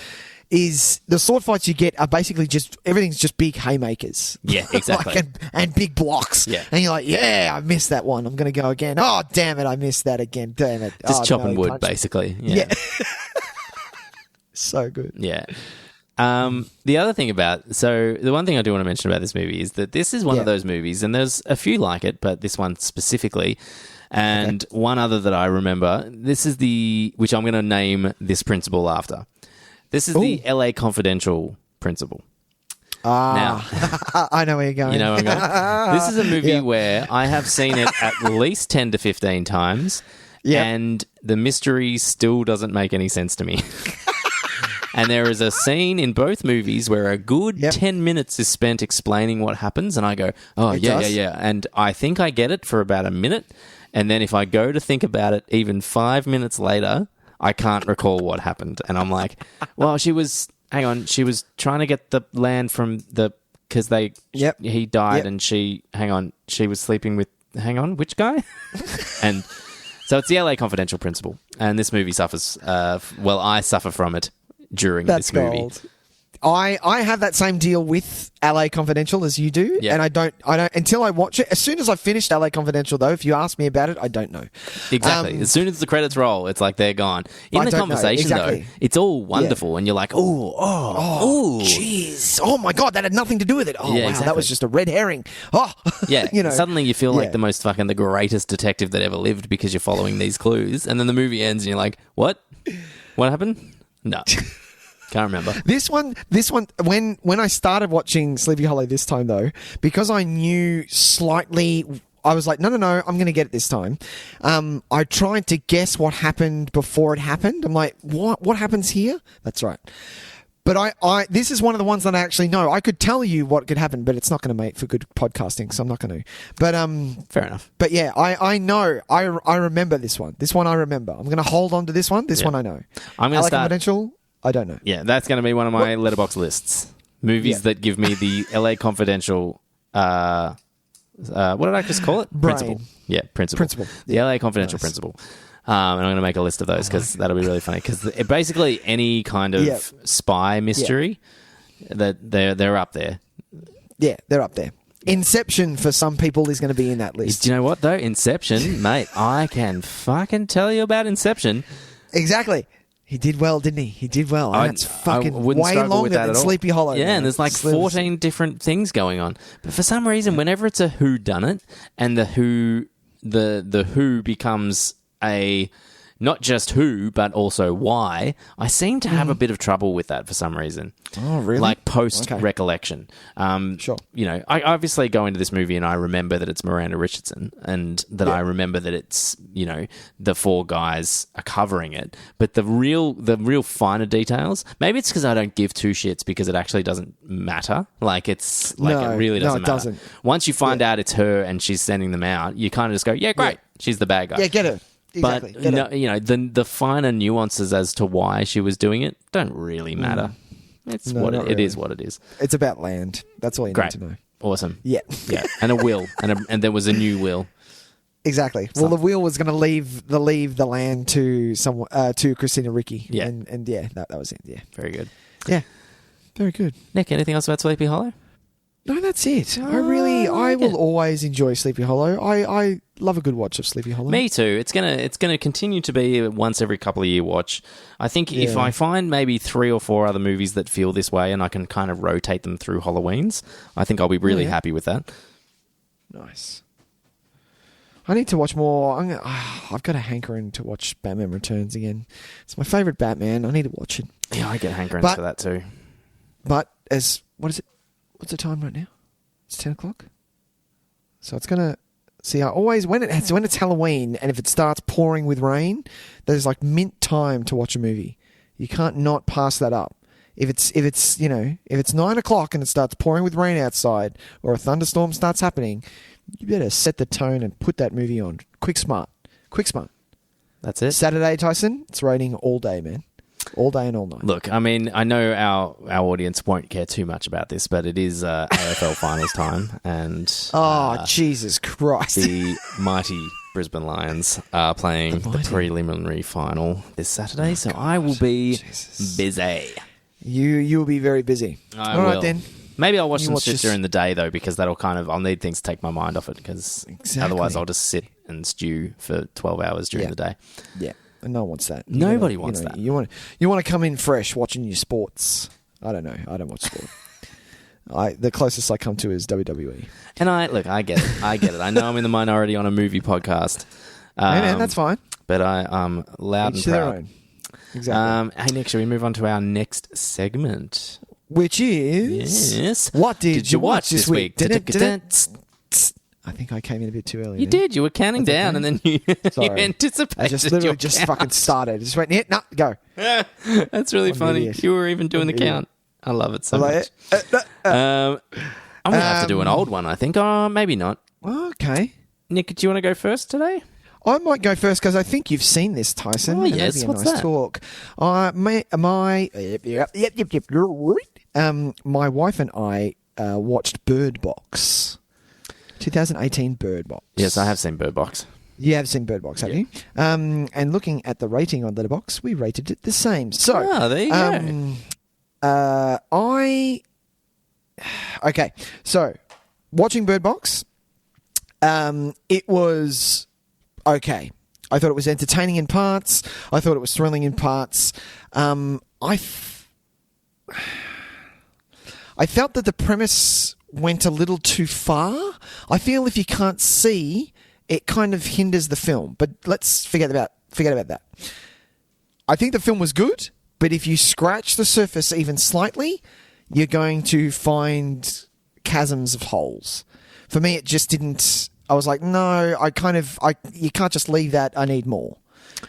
is the sword fights you get are basically everything's just big haymakers. Yeah, exactly. and big blocks. Yeah. And you're like, I missed that one. I'm going to go again. Oh, damn it, I missed that again. Damn it. Just chopping wood, basically. Yeah. So good. Yeah. The other thing the one thing I do want to mention about this movie is that this is one of those movies, and there's a few like it, but this one specifically, and one other that I remember, this is which I'm going to name this principle after. This is the LA Confidential principle. Now, I know where you're going. You know where I'm going? This is a movie where I have seen it at least 10 to 15 times, and the mystery still doesn't make any sense to me. And there is a scene in both movies where a good 10 minutes is spent explaining what happens, and I go, yeah. And I think I get it for about a minute, and then if I go to think about it even 5 minutes later, I can't recall what happened. And I'm like, well, she was trying to get the land from because he died and she was sleeping with, which guy? And so it's the LA Confidential principle. And this movie suffers, I suffer from it during this movie. Gold. I have that same deal with LA Confidential as you do, and I don't until I watch it. As soon as I finished LA Confidential, though, if you ask me about it, I don't know. Exactly. As soon as the credits roll, it's like they're gone. In the conversation, though, it's all wonderful, and you're like, jeez, oh my god, that had nothing to do with it. Oh wow, that was just a red herring. Oh, yeah. Suddenly you feel like the greatest detective that ever lived because you're following these clues, and then the movie ends, and you're like, what? What happened? No. Can't remember. This one. When I started watching Sleepy Hollow this time, though, because I knew slightly, I was like, no, I'm going to get it this time. I tried to guess what happened before it happened. I'm like, what happens here? That's right. But I this is one of the ones that I actually know. I could tell you what could happen, but it's not going to make for good podcasting, so I'm not going to. But fair enough. But yeah, I know. I remember this one. This one I remember. I'm going to hold on to this one. This one I know. I'm going to start. Confidential. I don't know. Yeah, that's going to be one of my letterbox lists. Movies that give me the LA Confidential. What did I just call it? Brain. Principle. Yeah, principle. The LA Confidential principle. And I'm going to make a list of those because that'll be really funny. Because basically any kind of spy mystery, that they're up there. Yeah, they're up there. Inception for some people is going to be in that list. Do you know what though? Inception, mate. I can fucking tell you about Inception. Exactly. He did well, didn't he? He did well. And that's fucking way longer than Sleepy Hollow. Yeah, and there's like 14 different things going on. But for some reason, whenever it's a whodunit and the who becomes a not just who, but also why, I seem to have a bit of trouble with that for some reason. Oh, really? Like post-recollection. Sure. You know, I obviously go into this movie and I remember that it's Miranda Richardson and that I remember that it's, you know, the four guys are covering it. But the real finer details, maybe it's because I don't give two shits because it actually doesn't matter. Like, it really doesn't matter. Doesn't. Once you find out it's her and she's sending them out, you kind of just go, yeah, great. She's the bad guy. Yeah, get her. Exactly. But you know, the finer nuances as to why she was doing it don't really matter. It's it is what it is. It's about land. That's all you need to know. Awesome. Yeah. Yeah. And a will. And there was a new will. Exactly. Well, the will was going to leave the land to someone to Christina Ricci. Yeah. And yeah, that was it. Yeah. Very good. Yeah. Very good. Nick, anything else about Sleepy Hollow? No, that's it. I will always enjoy Sleepy Hollow. I love a good watch of Sleepy Hollow. Me too. It's gonna continue to be a once every couple of year watch. I think if I find maybe 3 or 4 other movies that feel this way and I can kind of rotate them through Halloweens, I think I'll be really happy with that. Nice. I need to watch more. I've got a hankering to watch Batman Returns again. It's my favourite Batman. I need to watch it. Yeah, I get hankerings for that too. But what is it? What's the time right now? It's 10 o'clock. So it's going to... See, I always... When it's Halloween and if it starts pouring with rain, there's like mint time to watch a movie. You can't not pass that up. If it's 9 o'clock and it starts pouring with rain outside or a thunderstorm starts happening, you better set the tone and put that movie on. Quick smart. That's it. Saturday, Tyson, it's raining all day, man. All day and all night. Look, I mean, I know our audience won't care too much about this, but it is AFL finals time, and Jesus Christ, the mighty Brisbane Lions are playing the preliminary final this Saturday, so I will be busy. You will be very busy. All right then. Maybe I'll watch some shit this during the day though, because I'll need things to take my mind off it, because otherwise I'll just sit and stew for 12 hours during the day. Yeah. And no one wants that. Nobody wants that. You want to come in fresh watching your sports. I don't know. I don't watch sport. The closest I come to is WWE. And I get it. I know I'm in the minority on a movie podcast. Hey man, that's fine. But I'm loud and proud. Exactly. Hey Nick, shall we move on to our next segment? Which is what did you watch this week? I think I came in a bit too early. You did. You were counting down, and then you anticipated. I just literally fucking started. Just went, go. That's really funny. You were even doing the count. I love it so much. I'm going to have to do an old one, I think. Oh, maybe not. Okay. Nick, do you want to go first today? I might go first because I think you've seen this, Tyson. Oh, yes. What's that? Talk. My wife and I watched Bird Box. 2018 Bird Box. Yes, I have seen Bird Box. You have seen Bird Box, have you? And looking at the rating on Letterboxd, we rated it the same. So, there you go. Okay, so watching Bird Box, it was okay. I thought it was entertaining in parts. I thought it was thrilling in parts. I felt that the premise went a little too far. I feel if you can't see, it kind of hinders the film. But let's forget about that. I think the film was good, but if you scratch the surface even slightly, you're going to find chasms of holes. For me, it just didn't. I was like, no, you can't just leave that. I need more.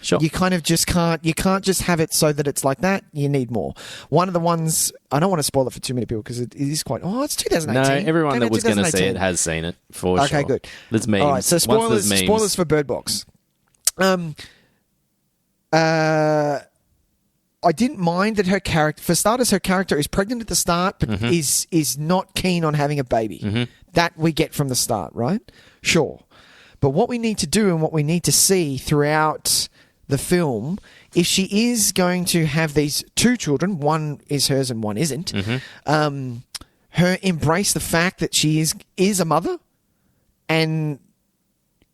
Sure. You kind of just can't. You can't just have it so that it's like that. You need more. One of the ones, I don't want to spoil it for too many people because it is quite. Oh, it's 2018. No, everyone that was going to see it has seen it for sure. Okay, good. There's memes. All right, so spoilers for Bird Box. I didn't mind that her character. For starters, her character is pregnant at the start, but is not keen on having a baby. That we get from the start, right? Sure. But what we need to do and what we need to see throughout the film, if she is going to have these 2 children, one is hers and one isn't, her embrace the fact that she is a mother, and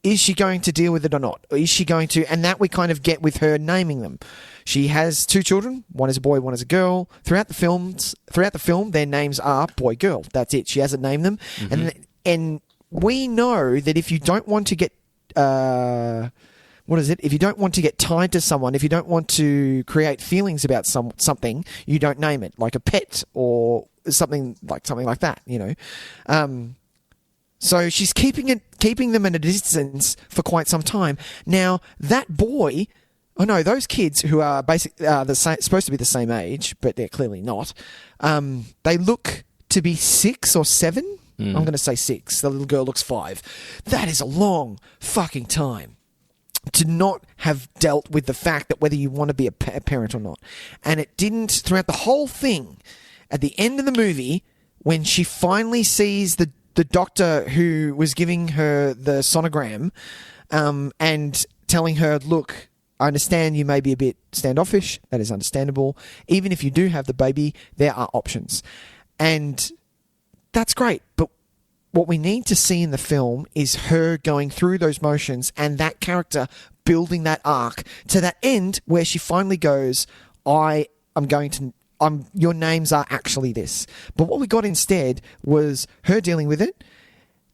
is she going to deal with it or not? Or is she going to... And that we kind of get with her naming them. She has 2 children. One is a boy, one is a girl. Throughout the film, their names are boy, girl. That's it. She hasn't named them. And we know that if you don't want to get... what is it? If you don't want to get tied to someone, if you don't want to create feelings about something, you don't name it, like a pet or something like that, you know. So she's keeping them at a distance for quite some time. Now that boy, those kids who are supposed to be the same age, but they're clearly not. They look to be 6 or 7. I'm going to say 6. The little girl looks 5. That is a long fucking time to not have dealt with the fact that whether you want to be a parent or not. And it didn't throughout the whole thing. At the end of the movie, when she finally sees the doctor who was giving her the sonogram and telling her, look, I understand you may be a bit standoffish. That is understandable. Even if you do have the baby, there are options. And that's great. But what we need to see in the film is her going through those motions and that character building that arc to that end where she finally goes, your names are actually this. But what we got instead was her dealing with it.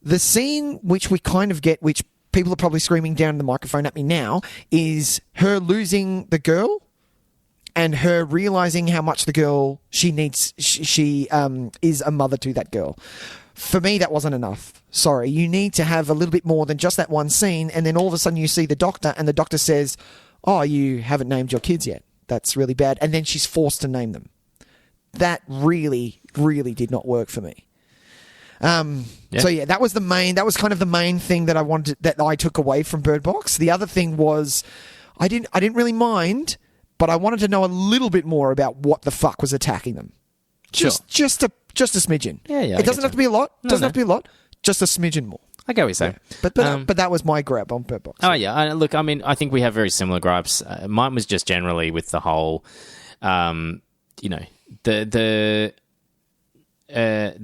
The scene which we kind of get, which people are probably screaming down the microphone at me now, is her losing the girl and her realizing how much the girl she needs, she is a mother to that girl. For me, that wasn't enough. Sorry. You need to have a little bit more than just that one scene, and then all of a sudden you see the doctor, and the doctor says, oh, you haven't named your kids yet. That's really bad. And then she's forced to name them. That really, really did not work for me. So yeah, that was kind of the main thing that I took away from Bird Box. The other thing was I didn't really mind, but I wanted to know a little bit more about what the fuck was attacking them. Just a smidgen. Yeah. It doesn't have to be a lot. Have to be a lot. Just a smidgen more. I get what you're saying. Yeah. But that was my grab on Bird Box. Oh yeah. Look, I mean, I think we have very similar gripes. Mine was just generally with the whole, the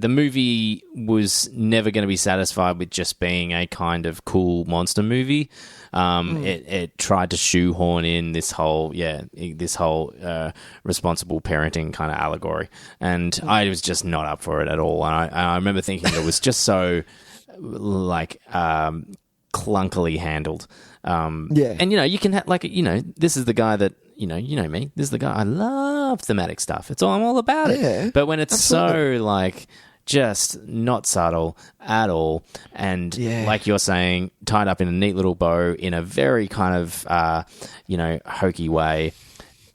movie was never going to be satisfied with just being a kind of cool monster movie. It tried to shoehorn in this whole responsible parenting kind of allegory, and I was just not up for it at all. And I remember thinking it was just so clunkily handled. And you can this is the guy that you know me. This is the guy. I love thematic stuff. I'm all about it. Yeah, but when it's so just not subtle at all, and like you're saying, tied up in a neat little bow in a very kind of hokey way,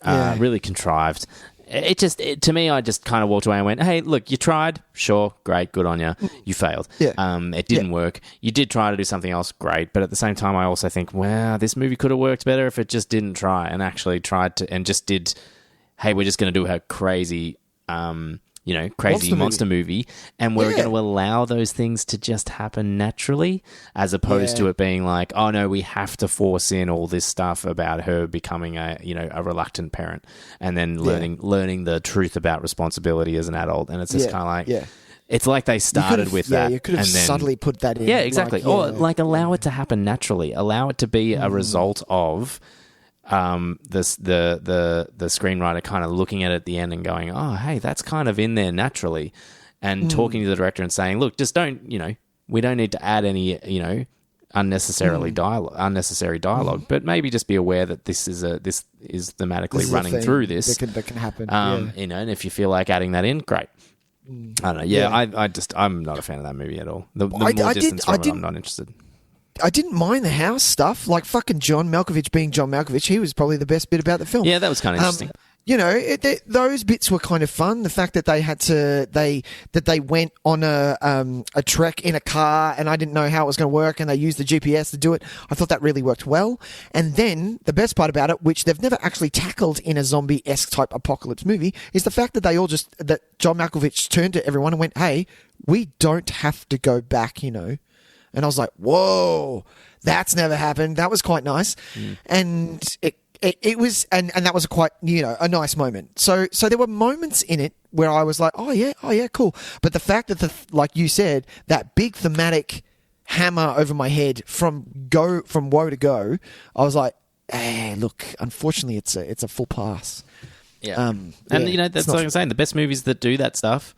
really contrived. To me, I just kind of walked away and went, hey, look, you tried. Sure, great, good on you. You failed. Yeah. It didn't work. You did try to do something else, great. But at the same time, I also think, wow, this movie could have worked better if it just didn't try and actually tried to and just did, hey, we're just going to do a crazy monster movie, and we're going to allow those things to just happen naturally, as opposed to it being like, oh no, we have to force in all this stuff about her becoming a reluctant parent, and then learning the truth about responsibility as an adult, and it's just kind of like, it's like they started with that. You could have subtly put that in. Yeah, exactly. Or allow it to happen naturally. Allow it to be a result of the screenwriter kind of looking at it at the end and going, oh, hey, that's kind of in there naturally, and talking to the director and saying, look, just don't, we don't need to add any, unnecessary dialogue, but maybe just be aware that this is thematically running through this. That can happen. And if you feel like adding that in, great. I don't know. Yeah. I'm not a fan of that movie at all. The more distance from it, I'm not interested. I didn't mind the house stuff, like fucking John Malkovich being John Malkovich. He was probably the best bit about the film. Yeah, that was kind of interesting. Those bits were kind of fun. The fact that they went on a trek in a car, and I didn't know how it was going to work, and they used the GPS to do it. I thought that really worked well. And then the best part about it, which they've never actually tackled in a zombie-esque type apocalypse movie, is the fact that that John Malkovich turned to everyone and went, "Hey, we don't have to go back," And I was like, whoa, that's never happened. That was quite nice. And it was, and that was quite, a nice moment. So there were moments in it where I was like, oh yeah, cool. But the fact that like you said, that big thematic hammer over my head from woe to go, I was like, hey, look, unfortunately it's a full pass. Yeah. That's like I'm saying, the best movies that do that stuff,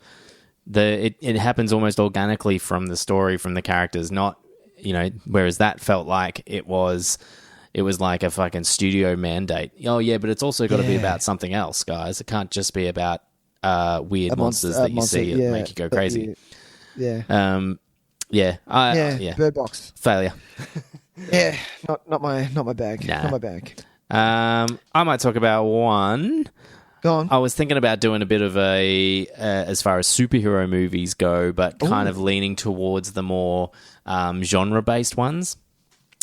it happens almost organically from the story, from the characters, not, whereas that felt like it was, it was like a fucking studio mandate. Oh yeah, but it's also got to be about something else, guys. It can't just be about weird monsters that you see that make you go crazy. Yeah. Bird Box failure. Yeah, not my bag. Nah. Not my bag. I might talk about one. Go on. I was thinking about doing a bit of a, as far as superhero movies go, but kind of leaning towards the more genre-based ones.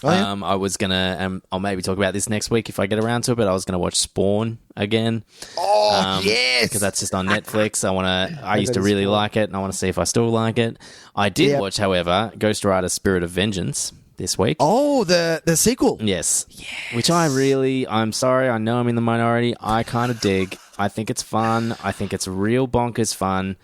Oh, yeah? I was going to, I'll maybe talk about this next week if I get around to it, but I was going to watch Spawn again. Oh, yes! Because that's just on Netflix. I used to really like it, and I want to see if I still like it. I did watch, however, Ghost Rider Spirit of Vengeance this week. Oh, the sequel. Yes. Which I'm sorry, I know I'm in the minority. I kind of dig. I think it's fun. I think it's real bonkers fun.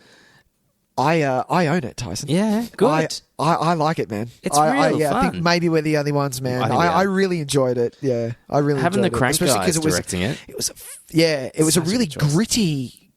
I own it, Tyson. Yeah, good. I like it, man. It's real fun. I think maybe we're the only ones, man. I really enjoyed it. Yeah, I really having enjoyed the crank it. guys directing it. It was a really gritty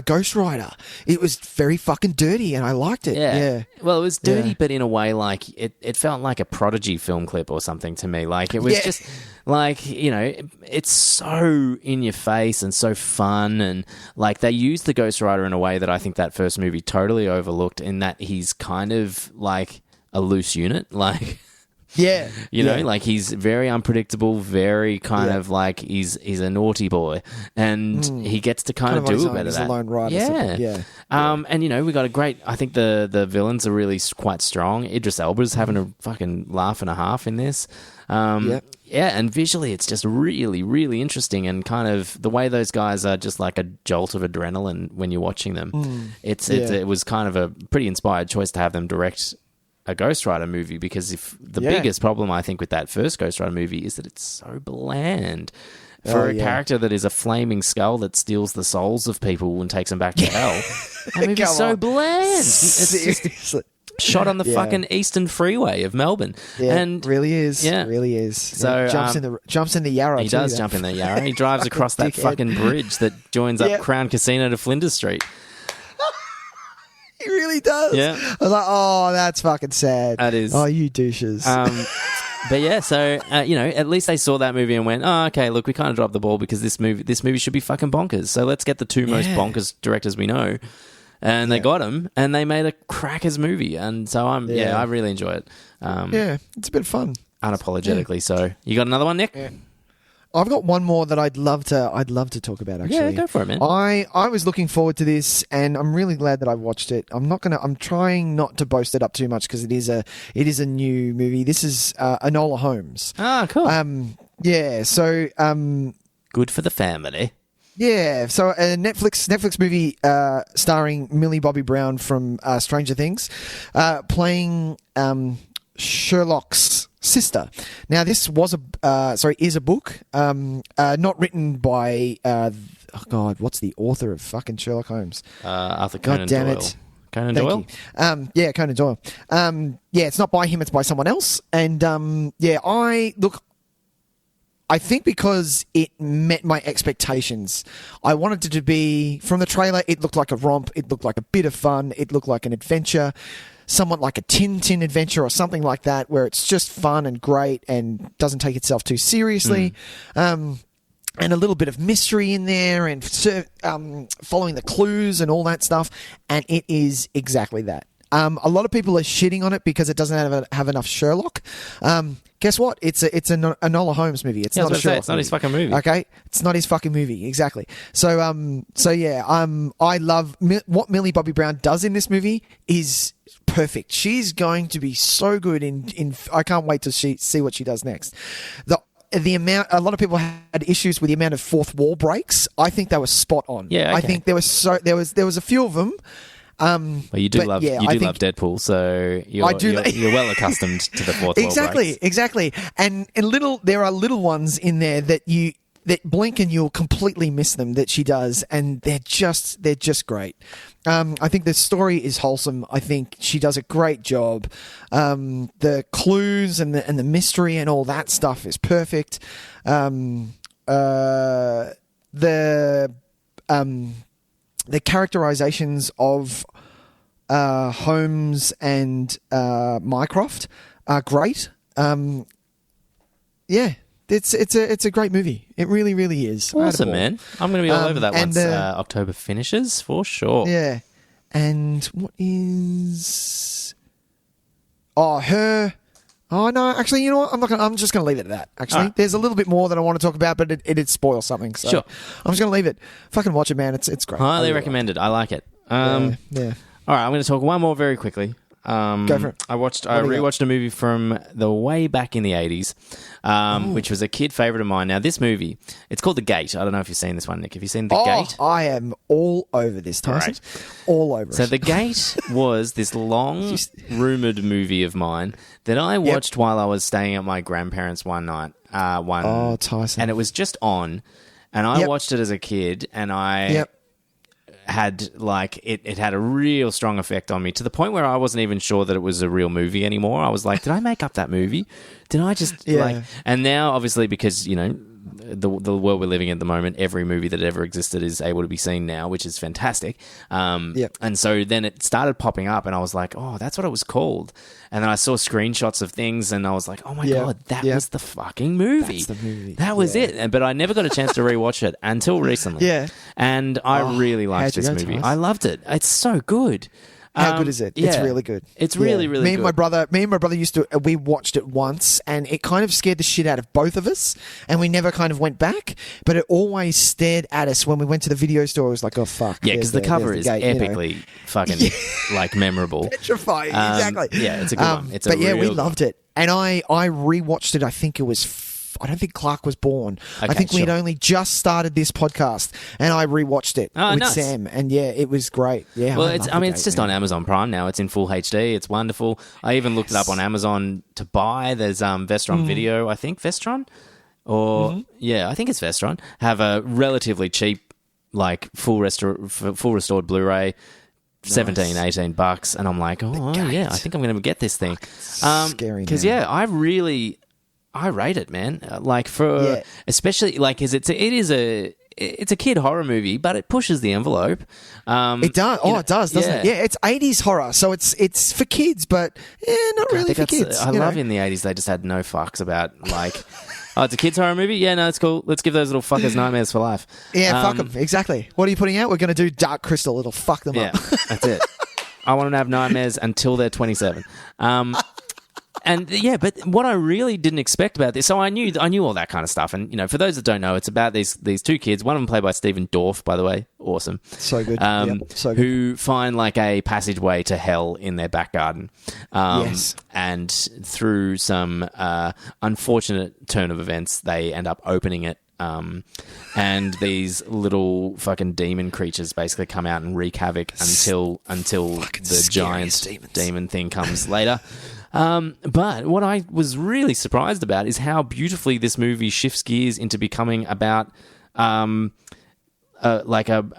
Ghost Rider. It was very fucking dirty, and I liked it. Yeah. Well, it was dirty, but in a way, like it felt like a Prodigy film clip or something to me. Like it was just like, it's so in your face and so fun, and like they used the Ghost Rider in a way that I think that first movie totally overlooked, in that he's kind of like a loose unit, like. Like he's very unpredictable, very kind of like he's a naughty boy, and he gets to kind of do a bit of he's that. A lone rider, and we got a great. I think the villains are really quite strong. Idris Elba's having a fucking laugh and a half in this. And visually it's just really, really interesting, and kind of the way those guys are just like a jolt of adrenaline when you're watching them. It was kind of a pretty inspired choice to have them direct a Ghost Rider movie, because if the biggest problem I think with that first Ghost Rider movie is that it's so bland for a character that is a flaming skull that steals the souls of people and takes them back to hell. That movie's so bland. It's just shot on the fucking Eastern Freeway of Melbourne. And really is. Yeah. Really is. So jumps in the Yarra. He does jump in the Yarra. He drives across that fucking bridge that joins up Crown Casino to Flinders Street. He really does. Yeah. I was like, oh, that's fucking sad. That is. Oh, you douches. But yeah, so, at least they saw that movie and went, oh, okay, look, we kind of dropped the ball because this movie should be fucking bonkers. So let's get the two most bonkers directors we know. And they got them, and they made a crackers movie. And so I really enjoy it. It's a bit of fun. Unapologetically. So you got another one, Nick? Yeah. I've got one more that I'd love to talk about, actually. Yeah, go for it, man. I was looking forward to this, and I'm really glad that I watched it. I'm trying not to boast it up too much, because it is a new movie. This is Enola Holmes. Ah, cool. So good for the family. Yeah, so a Netflix movie starring Millie Bobby Brown from Stranger Things, playing Sherlock's sister. Now, this is a book, not written by what's the author of fucking Sherlock Holmes? Arthur Conan Doyle. God damn it. Conan Doyle? Conan Doyle. It's not by him, it's by someone else. And I think because it met my expectations. I wanted it to be, from the trailer, it looked like a romp, it looked like a bit of fun, it looked like an adventure, somewhat like a Tintin adventure or something like that, where it's just fun and great and doesn't take itself too seriously. And a little bit of mystery in there, and following the clues and all that stuff. And it is exactly that. A lot of people are shitting on it because it doesn't have enough Sherlock. Guess what? It's an Enola Holmes movie. It's not a Sherlock. It's not his fucking movie. Okay, it's not his fucking movie. Exactly. So I love what Millie Bobby Brown does in this movie is perfect. She's going to be so good in I can't wait to see what she does next. The amount, a lot of people had issues with the amount of fourth wall breaks. I think they were spot on. Yeah, okay. I think there was a few of them. Well, you do love Deadpool, so you're well accustomed to the fourth wall breaks. Exactly. And there are little ones in there that blink and you'll completely miss them that she does, and they're just great. I think the story is wholesome. I think she does a great job. The clues and the mystery and all that stuff is perfect. The characterizations of Holmes and Mycroft are great. It's a great movie. It really, really is. Awesome, man. I'm going to be all over that once and, October finishes, for sure. Yeah. And what is... Oh, her... Oh, no, actually, you know what? I'm just going to leave it at that, actually. Right. There's a little bit more that I want to talk about, but it'd spoil something. So sure. I'm just going to leave it. Fucking watch it, man. It's great. Highly recommended. I like it. Yeah. All right, I'm going to talk one more very quickly. Go for it. I rewatched a movie from the way back in the 80s, which was a kid favourite of mine. Now, this movie, it's called The Gate. I don't know if you've seen this one, Nick. Have you seen The Gate? I am all over this, Tyson. Right. All over So it. The Gate was this long, rumoured movie of mine that I watched while I was staying at my grandparents' one night. Tyson. And it was just on, and I watched it as a kid, and I... had it had a real strong effect on me to the point where I wasn't even sure that it was a real movie anymore. I was like, did I make up that movie? Did I just and now obviously because, you know, the world we're living in at the moment, every movie that ever existed is able to be seen now, which is fantastic. And so then it started popping up and I was like, oh, that's what it was called. And then I saw screenshots of things and I was like, oh my God, that was the fucking movie. That's the movie. That was it. But I never got a chance to rewatch it until recently. Yeah. And I really liked this movie. I loved it. It's so good. How good is it? It's really good. It's really, really good. Me and my brother we watched it once and it kind of scared the shit out of both of us and we never kind of went back, but it always stared at us when we went to the video store. It was like, oh, fuck. Yeah, because the cover is epically fucking, memorable. Petrifying, exactly. Yeah, it's a good one. It's we loved it. And I rewatched it, I think it was... I don't think Clark was born. Okay, I think we'd only just started this podcast, and I rewatched it with Sam, and it was great. Yeah, well, it's just on Amazon Prime now. It's in full HD. It's wonderful. I even looked it up on Amazon to buy. There's Vestron Video, I think Vestron, or I think it's Vestron. Have a relatively cheap, full restored Blu-ray. 17, $18, and I'm like, I think I'm going to get this thing. Scary, because I rate it, man. Especially because it's a kid horror movie, but it pushes the envelope. It does. It does, doesn't it? Yeah, it's 80s horror, so it's for kids, but not really for kids. I love in the 80s they just had no fucks about oh, it's a kids horror movie? Yeah, no, it's cool. Let's give those little fuckers nightmares for life. Yeah, fuck them. Exactly. What are you putting out? We're going to do Dark Crystal. It'll fuck them up. That's it. I want them to have nightmares until they're 27. And but what I really didn't expect about this, so I knew all that kind of stuff. And, for those that don't know, it's about these two kids, one of them played by Stephen Dorff, by the way. Awesome. So good. So good. Who find a passageway to hell in their back garden. Yes. And through some unfortunate turn of events, they end up opening it. And these little fucking demon creatures basically come out and wreak havoc until the giant demon thing comes later. But what I was really surprised about is how beautifully this movie shifts gears into becoming about a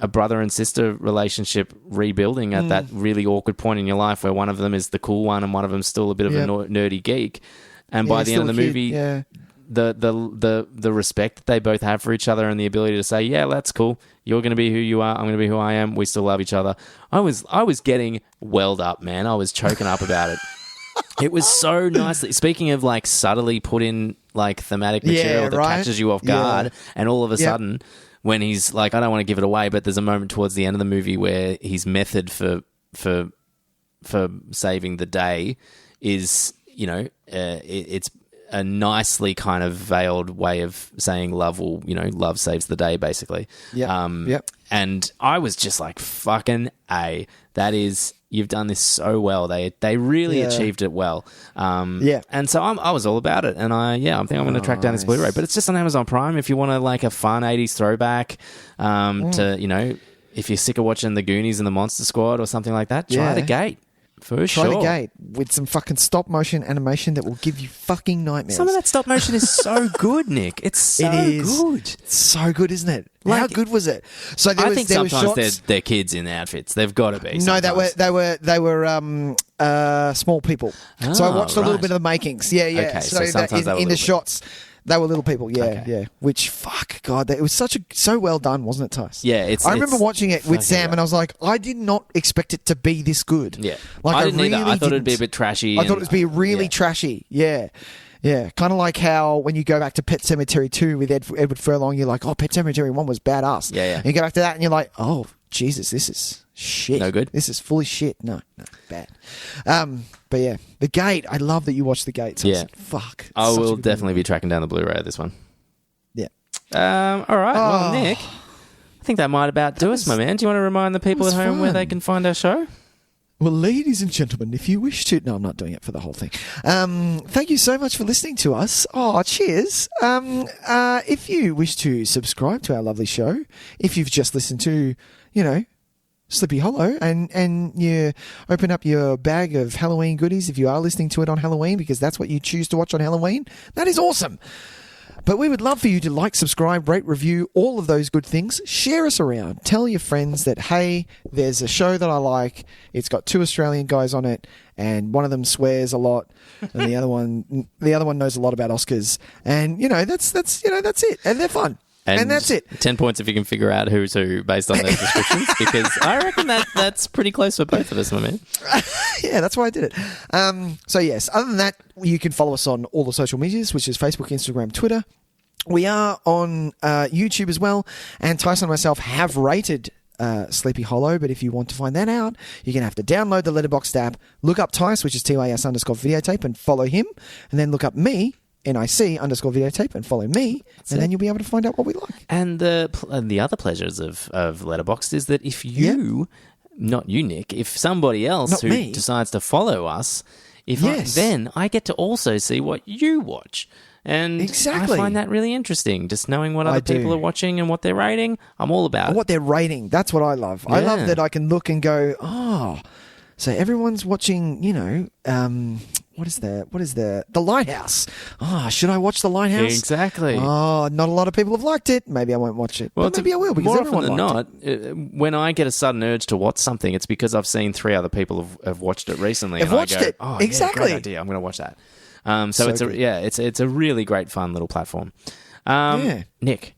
brother and sister relationship rebuilding at that really awkward point in your life where one of them is the cool one and one of them's still a bit of a nerdy geek. And by the end of the movie, the respect that they both have for each other and the ability to say, yeah, that's cool. You're going to be who you are. I'm going to be who I am. We still love each other. I was getting welled up, man. I was choking up about it. It was so nicely. Speaking of subtly put in thematic material that catches you off guard, and all of a sudden, when he's I don't want to give it away, but there's a moment towards the end of the movie where his method for saving the day is, it's a nicely kind of veiled way of saying love love saves the day, basically. And I was just like, fucking A. That is, you've done this so well. They really achieved it well. And so I was all about it. And I think I'm going to track down this Blu-ray. But it's just on Amazon Prime if you want a fun 80s throwback to, if you're sick of watching The Goonies and The Monster Squad or something like that, try The Gate. For sure. Try The Gate with some fucking stop motion animation that will give you fucking nightmares. Some of that stop motion is so good, Nick. It's so good. It's so good, isn't it? How good was it? So I think sometimes they're kids in outfits. They've got to be. No, they were small people. So I watched a little bit of the makings. Yeah. Okay, so sometimes in the shots. They were little people, yeah. Which, fuck, God, it was so well done, wasn't it, Tys? Yeah, I remember watching it with Sam, and I was like, I did not expect it to be this good. Yeah, I didn't either. I thought it'd be a bit trashy. I thought it would be really trashy. Yeah. Yeah, kind of like how when you go back to Pet Sematary 2 with Edward Furlong, you're like, oh, Pet Sematary 1 was badass. Yeah. And you go back to that and you're like, oh, Jesus, this is shit. No good? This is fully shit. No, bad. But yeah, The Gate. I love that you watched The Gate. So Yeah. Fuck. I will definitely be tracking down the Blu-ray of this one. Yeah. All right. Well, Nick, I think that might about do us, my man. Do you want to remind the people at home where they can find our show? Well, ladies and gentlemen, if you wish to... No, I'm not doing it for the whole thing. Thank you so much for listening to us. Oh, cheers. If you wish to subscribe to our lovely show, if you've just listened to, Sleepy Hollow, and you open up your bag of Halloween goodies, if you are listening to it on Halloween, because that's what you choose to watch on Halloween, that is awesome. But we would love for you to like, subscribe, rate, review, all of those good things. Share us around. Tell your friends that, hey, there's a show that I like. It's got 2 Australian guys on it, and one of them swears a lot, and the other one knows a lot about Oscars. And that's it. And they're fun. And that's it. 10 points if you can figure out who's who based on those descriptions, because I reckon that's pretty close for both of us, my man. Yeah, that's why I did it. So, yes, other than that, you can follow us on all the social medias, which is Facebook, Instagram, Twitter. We are on YouTube as well, and Tyson and myself have rated Sleepy Hollow, but if you want to find that out, you're going to have to download the Letterboxd app, look up Tys, which is TYS_videotape, and follow him, and then look up me, NIC_videotape, and follow me, and then you'll be able to find out what we like. And the other pleasures of Letterboxd is that if you, not you, Nick, if somebody else decides to follow us, then I get to also see what you watch. And exactly. I find that really interesting, just knowing what other people are watching and what they're rating. I'm all about it. What they're rating, that's what I love. Yeah. I love that I can look and go, so everyone's watching, what is the Lighthouse? Should I watch The Lighthouse? Exactly. Not a lot of people have liked it. Maybe I won't watch it. Well, but maybe I will, because more everyone often than liked not, when I get a sudden urge to watch something, it's because I've seen 3 other people have watched it recently. Have watched it. Oh, exactly. Yeah, great idea. I'm going to watch that. So it's a really great fun little platform. Nick,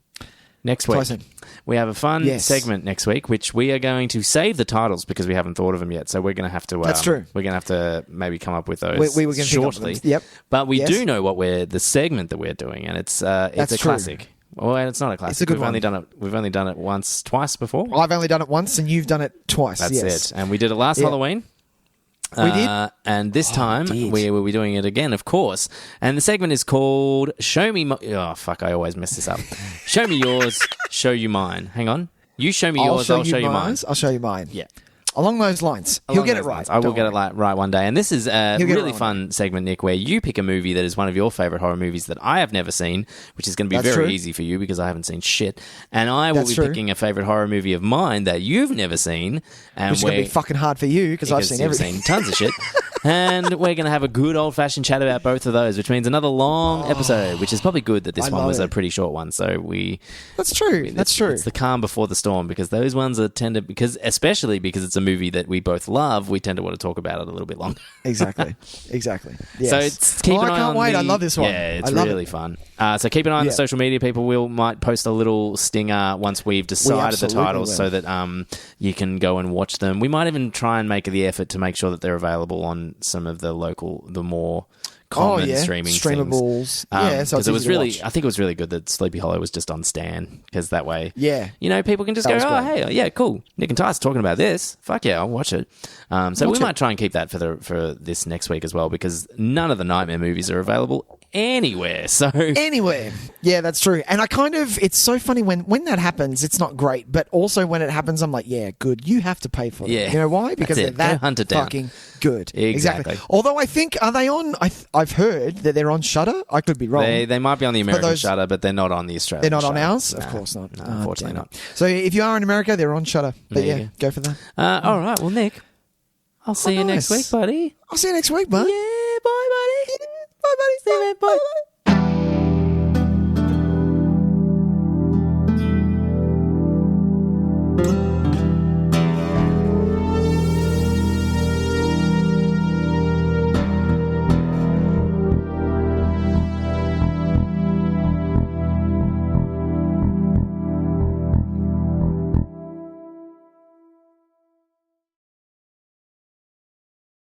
next week Tyson. we have a fun segment next week, which we are going to save the titles because we haven't thought of them yet. So we're going to have to. That's true. We're going to have to maybe come up with those. We were going to shortly. Yep. But we do know what the segment that we're doing, and it's a classic. Well, it's not a classic. It's a good one. We've only done it twice before. I've only done it once, and you've done it twice. That's it. And we did it last Halloween. We did. And this time we will be doing it again, of course. And the segment is called Show Me I always mess this up. Show me yours, show you mine. Hang on. You show me yours, I'll show you mine. I'll show you mine. Yeah. Along those lines. He'll get it right. I will get it right one day. And this is a really fun segment, Nick, where you pick a movie that is one of your favourite horror movies that I have never seen, which is going to be very easy for you because I haven't seen shit. And I will be picking a favourite horror movie of mine that you've never seen. And which is going to be fucking hard for you because I've seen everything. Seen tons of shit. And we're going to have a good old-fashioned chat about both of those, which means another long episode, which is probably good that this one was a pretty short one. So That's true. That's true. It's the calm before the storm, because those ones especially because it's a movie that we both love, we tend to want to talk about it a little bit longer. Exactly. Yes. So keep an eye on I can't wait. I love this one. Yeah, it's really fun. So keep an eye on the social media, people. We might post a little stinger once we've decided the titles so that you can go and watch them. We might even try and make the effort to make sure that they're available on some of the more common streaming streamables. Things. So it was I think it was really good that Sleepy Hollow was just on Stan, because that way, people can just go, hey, cool. Nick and Tys talking about this. Fuck yeah, I'll watch it. So we might try and keep that for this next week as well, because none of the Nightmare movies are available anywhere. So anywhere, yeah, that's true. And it's so funny when that happens. It's not great, but also when it happens, I'm like, yeah, good. You have to pay for it. Yeah, you know why? Because they're that hunt it down. Fucking good. Exactly. Although I think, are they on? I've heard that they're on Shudder. I could be wrong. They might be on the American Shudder, but they're not on the Australian. They're not Shudder. on ours. No, of course not. No, unfortunately not. So if you are in America, they're on Shudder. But go for that. All right. Well, Nick, I'll see you next week, buddy. I'll see you next week, bud. Yeah. Bye, buddy. Bye, buddy. See you, man. Bye.